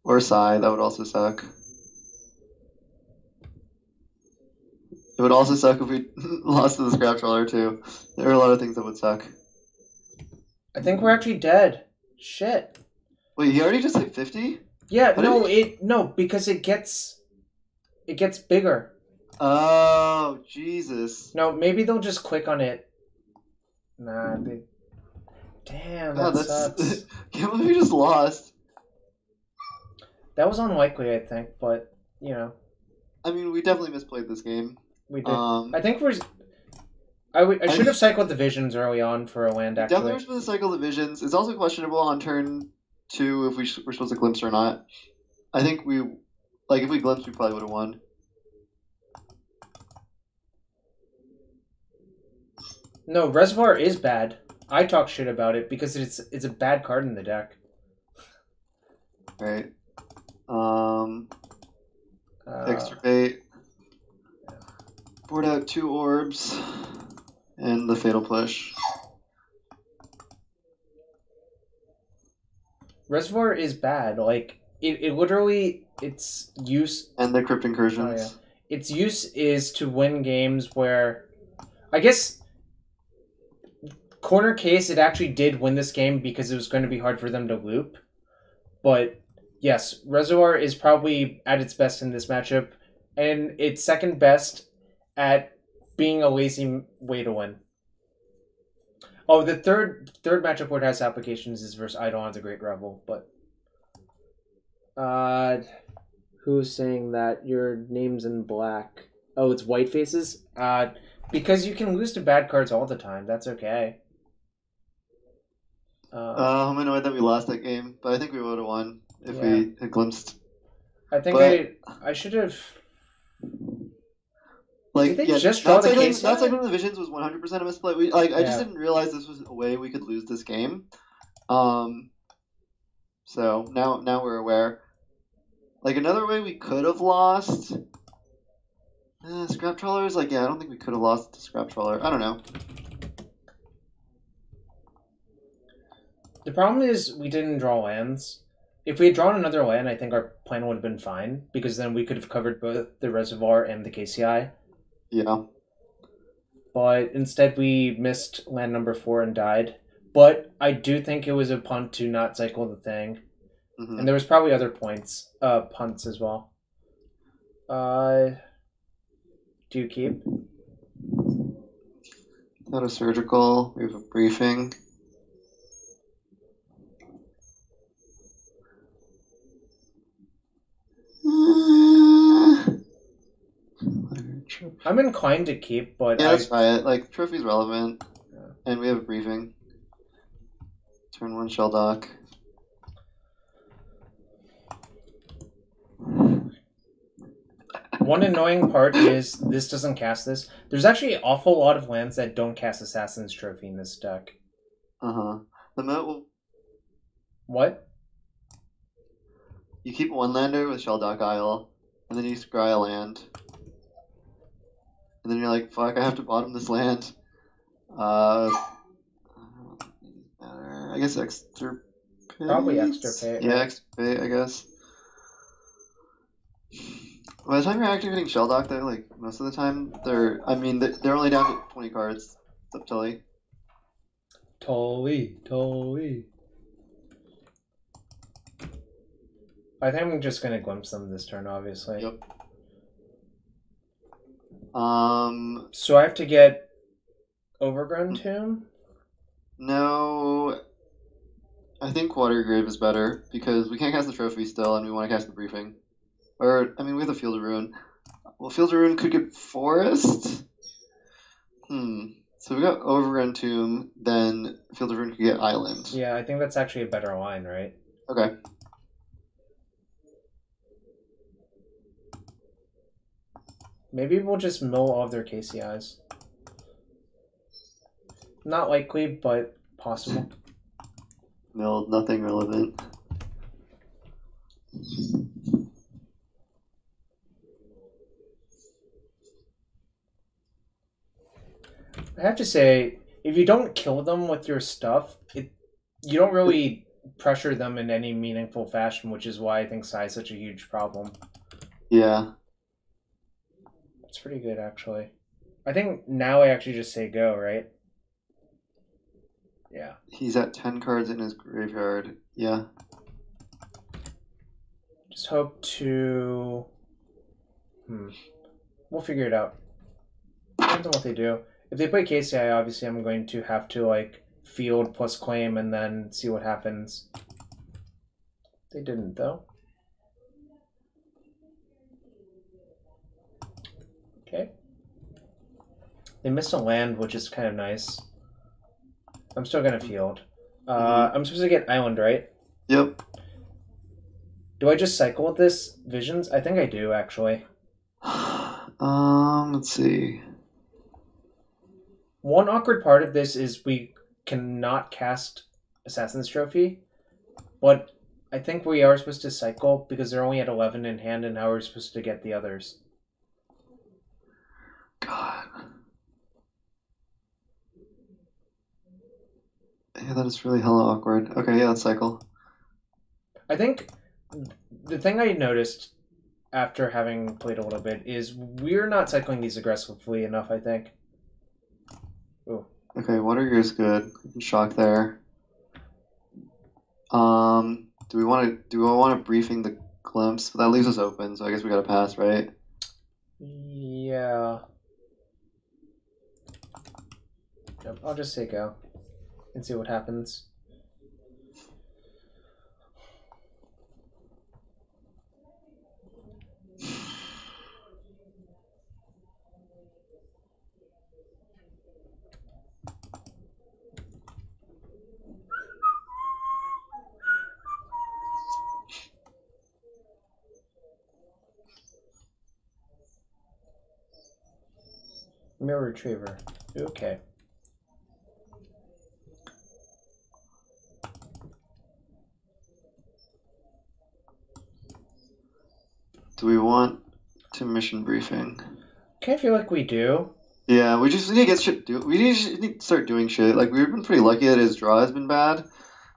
Or Psy, that would also suck. It would also suck if we lost to the Scrap Trawler too. There are a lot of things that would suck. I think we're actually dead. Shit. Wait, he already just hit 50? Yeah, no, because it gets bigger. Oh, Jesus. No, maybe they'll just click on it. Nah, damn, that sucks. Can't believe we just lost. That was unlikely, I think, but, you know. I mean, we definitely misplayed this game. We did. I think I should have cycled the visions early on for a land, actually. Definitely were supposed to cycle the visions. It's also questionable on turn 2 if we're supposed to glimpse or not. I think if we glimpsed, we probably would have won. No, Reservoir is bad. I talk shit about it because it's a bad card in the deck. Right. Extirpate. Board out 2 orbs. And the Fatal Push. Reservoir is bad. Like, it literally, its use... And the Crypt Incursions. Oh, yeah. Its use is to win games where... I guess... Corner case, it actually did win this game because it was going to be hard for them to loop. But, yes, Reservoir is probably at its best in this matchup. And it's second best at being a lazy way to win. Oh, the third matchup where it has applications is versus Eidolon the Great Revel, but... Who's saying that your name's in black? Oh, it's white faces? Because you can lose to bad cards all the time. That's okay. I'm annoyed that we lost that game, but I think we would have won if Yeah. we had glimpsed. I think But I should have. like, Did they yeah, just draw the case? not cycling the visions was 100% a misplay. We like, I just Yeah. didn't realize this was a way we could lose this game. So now we're aware. Like another way we could have lost. Scrap trawlers, like yeah, I don't think we could have lost to scrap trawler. I don't know. The problem is we didn't draw lands. If we had drawn another land, I think our plan would have been fine because then we could have covered both the reservoir and the KCI. Yeah. But instead, we missed land number 4 and died. But I do think it was a punt to not cycle the thing, and there was probably other punts as well. Do you keep? Not a surgical. We have a briefing. I'm inclined to keep, but yeah, let's try it. Like trophy's relevant, and we have a briefing. Turn 1 shell dock. One annoying part is this doesn't cast this. There's actually an awful lot of lands that don't cast Assassin's Trophy in this deck. The moat will. What? You keep one lander with shell dock isle, and then you scry a land. And then you're like, fuck, I have to bottom this land. I guess extra pay? Probably extra pay. Yeah, extra pay, I guess. By the time you're activating shell dock, though, like most of the time, they're only down to 20 cards. It's up Tully. Tully. I think I'm just gonna glimpse them this turn, obviously. Yep. So I have to get Overgrown Tomb? No. I think Watergrave is better because we can't cast the trophy still, and we want to cast the briefing. Or I mean, we have the Field of Ruin. Well, Field of Ruin could get Forest. So we got Overgrown Tomb, then Field of Ruin could get Island. Yeah, I think that's actually a better line, right? Okay. Maybe we'll just mill all of their KCIs. Not likely, but possible. Milled, nothing relevant. I have to say, if you don't kill them with your stuff, you don't really pressure them in any meaningful fashion, which is why I think Sai is such a huge problem. Yeah. It's pretty good, actually. I think now I actually just say go, right? Yeah. He's at 10 cards in his graveyard. Yeah. Just hope to... We'll figure it out. Depends on what they do. If they play KCI, obviously I'm going to have to, like, field plus claim and then see what happens. They didn't, though. Okay. They missed a land, which is kind of nice. I'm still going to field. I'm supposed to get Island, right? Yep. Do I just cycle with this Visions? I think I do, actually. Let's see. One awkward part of this is we cannot cast Assassin's Trophy, but I think we are supposed to cycle because they're only at 11 in hand, and how are we supposed to get the others? God. Yeah, that is really hella awkward. Okay, yeah, let's cycle. I think the thing I noticed after having played a little bit is we're not cycling these aggressively enough, I think. Ooh. Okay, Water Gear is good. Shock there. Do we want to briefing the glimpse? But that leaves us open, so I guess we gotta pass, right? Yeah. Yep, I'll just say go and see what happens. Mirror Retriever. Okay. Do we want to mission briefing? Okay, I feel like we do. Yeah, we just need to get shit. We need to start doing shit. Like we've been pretty lucky that his draw has been bad.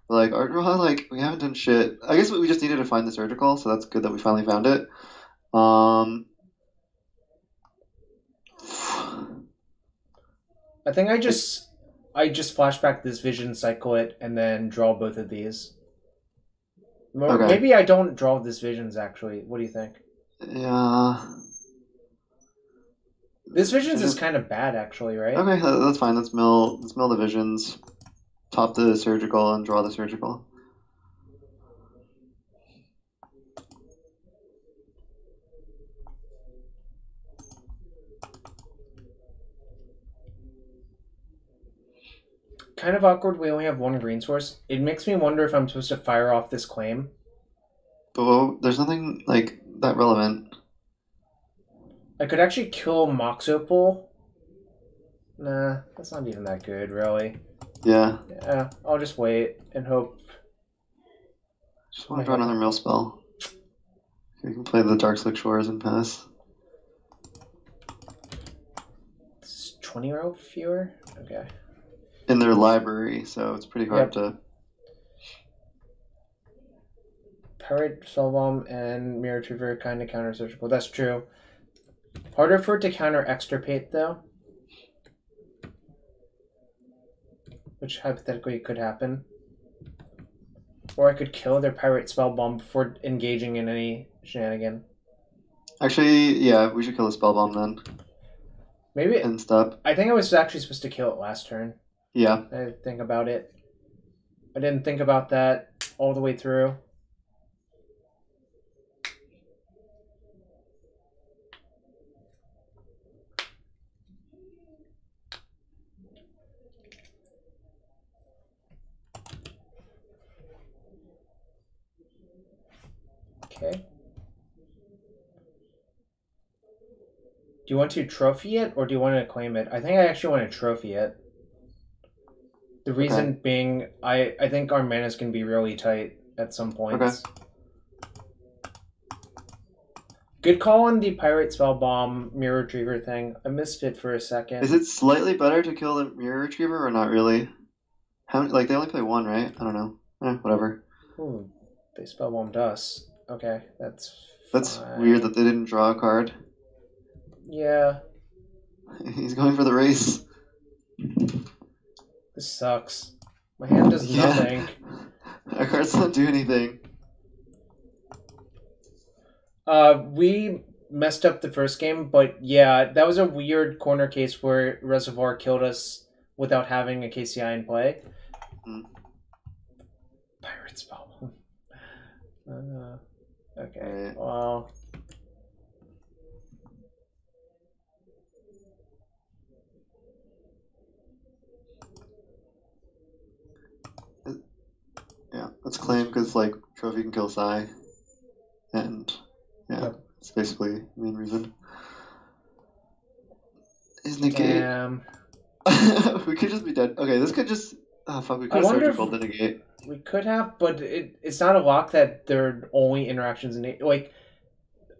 But, like our draw, like we haven't done shit. I guess we just needed to find the surgical, so that's good that we finally found it. I think I just flashback this vision, cycle it, and then draw both of these. Or Okay. maybe I don't draw this visions actually. What do you think? Yeah. This visions is kind of bad actually, right? Okay, that's fine. Let's mill the visions, top the surgical, and draw the surgical. Kind of awkward. We only have one green source. It makes me wonder if I'm supposed to fire off this claim. But there's nothing like that relevant. I could actually kill Mox Opal. Nah, that's not even that good, really. Yeah. Yeah, I'll just wait and hope. Just want to draw another mill spell. You can play the Dark Slick Shores and pass. This is 20 row fewer? Okay. In their library, so it's pretty hard to. Pirate, Spellbomb, and Mirror Retriever kind of counter surgical. That's true. Harder for it to counter Extirpate, though. Which hypothetically could happen. Or I could kill their Pirate Spellbomb before engaging in any shenanigan. Actually, yeah, we should kill the Spellbomb then. Maybe. And stop. I think I was actually supposed to kill it last turn. Yeah. I didn't think about it. I didn't think about that all the way through. Okay. Do you want to trophy it or do you want to claim it? I think I actually want to trophy it. The reason being, I think our mana's can be really tight at some points. Okay. Good call on the Pirate Spellbomb Mirror Retriever thing. I missed it for a second. Is it slightly better to kill the Mirror Retriever or not really? How like they only play one, right? I don't know. Whatever. Ooh, they Spellbombed us. Okay, that's fine. Weird that they didn't draw a card. Yeah. He's going for the race. This sucks. My hand does nothing. Our cards don't do anything. We messed up the first game, but yeah, that was a weird corner case where Reservoir killed us without having a KCI in play. Pirate Spell. Okay, well... Yeah, let's claim because like Trophy can kill Sai, and yeah, it's basically the main reason. Is negate? Damn. We could just be dead. Okay, this could just. Oh fuck, we could have surgical to negate. We could have, but it's not a lock that they're only interactions in like.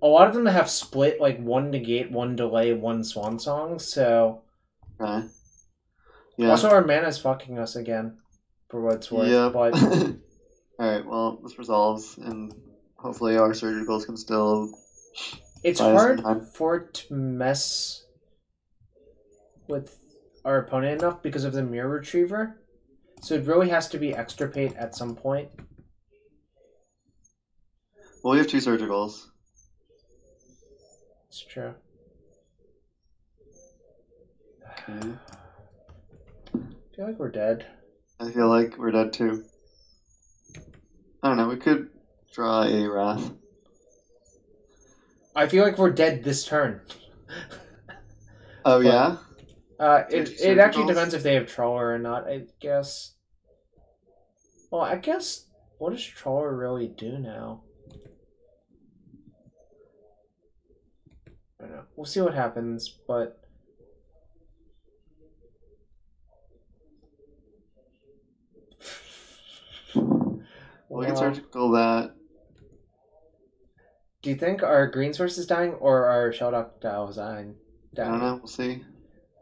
A lot of them have split like one negate, one delay, one swan song. So. Okay. Yeah. Also, our mana's fucking us again, for what it's worth. Yeah. But. Alright, well, this resolves, and hopefully our surgicals can still... It's hard for it to mess with our opponent enough because of the Mirror Retriever. So it really has to be Extirpate at some point. Well, we have 2 surgicals. It's true. Okay. I feel like we're dead. I feel like we're dead too. I don't know, we could draw a Wrath. I feel like we're dead this turn. Oh, but, yeah? It actually depends if they have Trawler or not, I guess. Well, I guess, what does Trawler really do now? I don't know. We'll see what happens, but We can surgical that. Do you think our green source is dying or our Sheldock Dial is dying? I don't know. We'll see.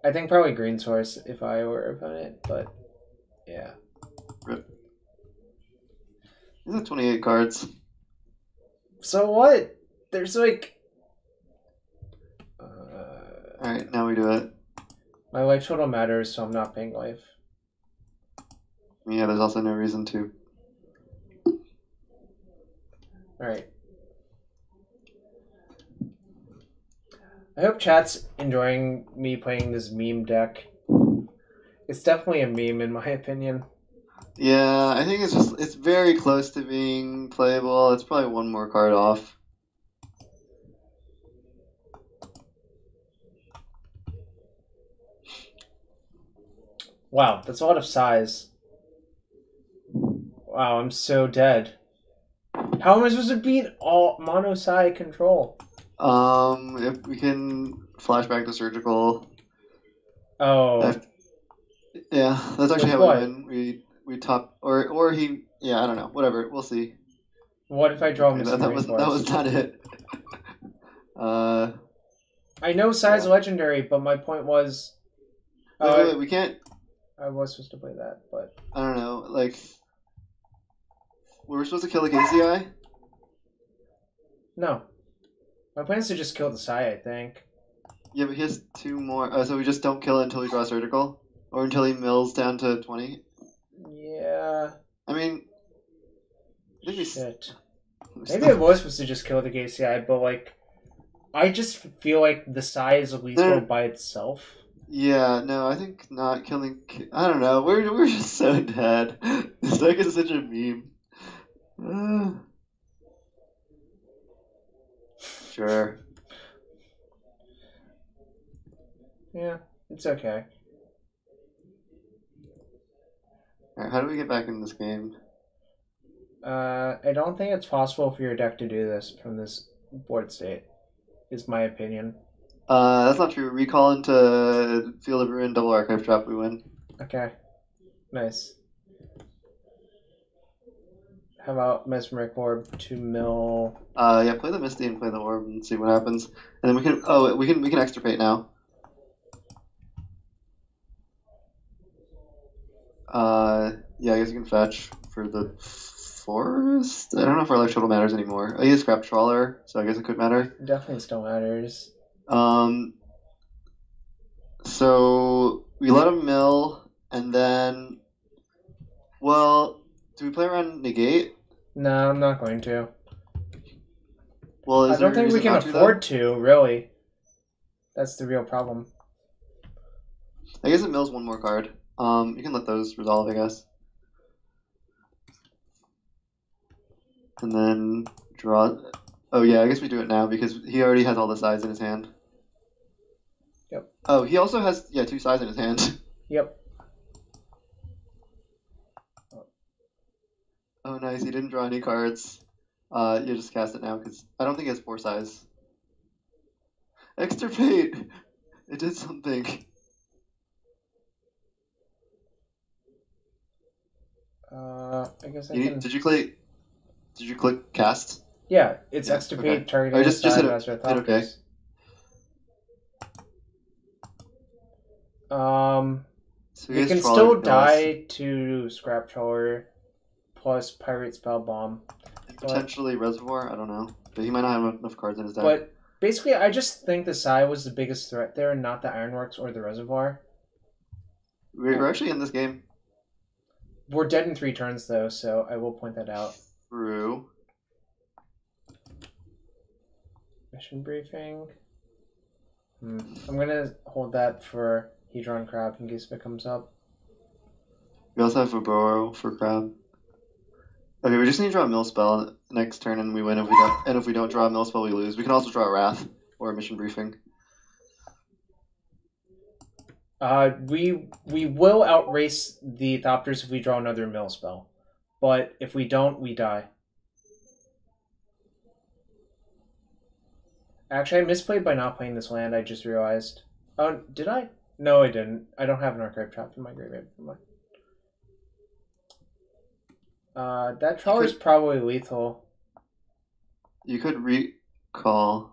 I think probably green source if I were opponent, but yeah. Rip. These are 28 cards. So what? There's like. Alright, now we do it. My life total matters, so I'm not paying life. Yeah, there's also no reason to. Alright. I hope chat's enjoying me playing this meme deck. It's definitely a meme in my opinion. Yeah, I think it's very close to being playable. It's probably one more card off. Wow, that's a lot of size. Wow, I'm so dead. How am I supposed to beat all mono psi control? If we can flashback to surgical. Oh. Yeah, that's actually how what? we win. We top or he. Yeah, I don't know. Whatever. We'll see. What if I draw Okay, Missing that was not it. I know Psi's legendary, but my point was. Wait, we can't. I was supposed to play that, but I don't know. Like, were we supposed to kill the KCI? No. My plan is to just kill the Psi, I think. Yeah, but he has 2 more. So we just don't kill it until we draw surgical? Or until he mills down to 20? Yeah. I mean... Shit. Maybe I was supposed to just kill the KCI, but like... I just feel like the Psi is lethal by itself. Yeah, no, I think not killing... I don't know. We're just so dead. This deck is such a meme. Sure. Yeah, it's okay. Alright, how do we get back in this game? I don't think it's possible for your deck to do this from this board state, is my opinion. That's not true. Recall into Field of Ruin, double Archive Trap, we win. Okay. Nice. How about Mesmeric Orb to mill? Yeah, play the Misty and play the Orb and see what happens. And then we can we can extirpate now. Yeah, I guess you can fetch for the forest. I don't know if our life total matters anymore. Oh, he has Scrap Trawler, so I guess it could matter. Definitely still matters. So we let him mill, and then, well, do we play around negate? No, I'm not going to. Well, I don't think we can afford to, really. That's the real problem. I guess it mills 1 more card. You can let those resolve, I guess. And then draw. Oh yeah, I guess we do it now because he already has all the sides in his hand. Yep. Oh, he also has 2 sides in his hand. Yep. Oh nice, he didn't draw any cards. You just cast it now because I don't think he has 4 sides. Extirpate! It did something. I guess I can... Did you click cast? Yeah, it's extirpate targeting just hit it. Okay. So you can still die to Scrap Trawler plus Pirate Spell Bomb. And potentially Reservoir, I don't know. But he might not have enough cards in his deck. But basically, I just think the Psi was the biggest threat there, not the Ironworks or the Reservoir. We're actually in this game. We're dead in 3 turns, though, so I will point that out. True. Mission briefing. I'm gonna hold that for Hedron Crab in case it comes up. We also have a Burrow for Crab. Okay, we just need to draw a Mill Spell next turn, and we win. If we don't draw a Mill Spell, we lose. We can also draw a Wrath or a Mission Briefing. We will outrace the Thopters if we draw another Mill Spell, but if we don't, we die. Actually, I misplayed by not playing this land. I just realized. Oh, did I? No, I didn't. I don't have an Archive Trap in my graveyard. That You trawler's could probably lethal. you could recall.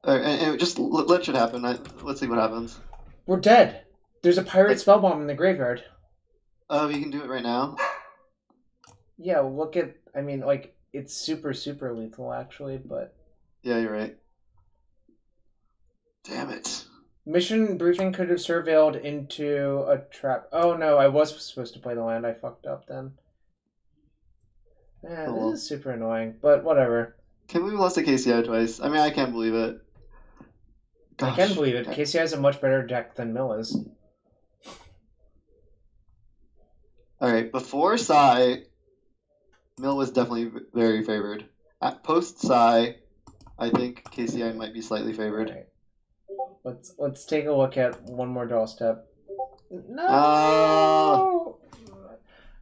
And just let shit happen. Let's see what happens. We're dead. There's a pirate Like, spell bomb in the graveyard. oh, you can do it right now. Yeah, look at. I mean, like it's super super lethal actually, but Yeah, you're right. Damn it. mission briefing could have surveilled into a trap. Oh no, I was supposed to play the land. I fucked up then. Yeah, this Cool. is super annoying, but whatever. Can't believe we lost to KCI twice. I mean, I can't believe it. I can Gosh. believe it. KCI has a much better deck than Mill is. All right. Before Psy, Mill was definitely very favored. At post Psy, I think KCI might be slightly favored. Right. Let's take a look at one more draw step. No. All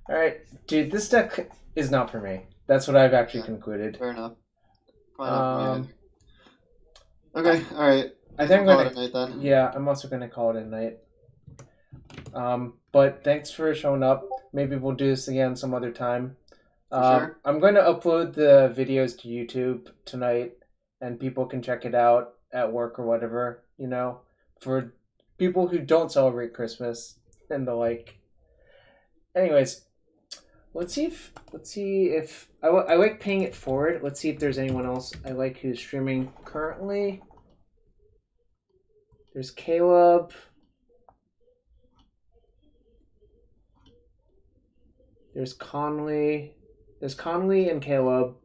right, dude. This deck is not for me. That's what I've actually concluded. Fair enough. Probably not for me either. Okay. All right. I think I'm Call gonna. it a night then. Yeah, I'm also gonna call it a night. But thanks for showing up. Maybe we'll do this again some other time. For sure. I'm going to upload the videos to YouTube tonight, and people can check it out at work or whatever. You know, for people who don't celebrate Christmas and the like. Anyways, let's see if I like paying it forward. Let's see if there's anyone else I like who's streaming currently. There's Caleb. There's Conley. There's Conley and Caleb.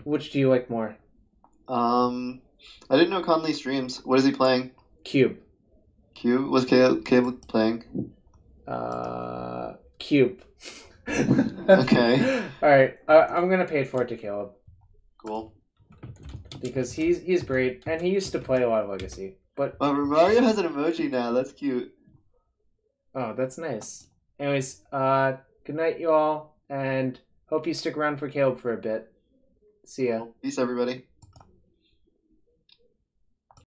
Which do you like more? I didn't know Conley streams. What is he playing? Cube. Cube? Was Caleb playing? Cube. Okay. All right. I'm gonna pay it forward to Caleb Cool. because he's great and he used to play a lot of Legacy. But Oh, Mario has an emoji now. That's cute. oh, that's nice. Anyways, good night, you all, and hope you stick around for Caleb for a bit. See ya. Peace, everybody.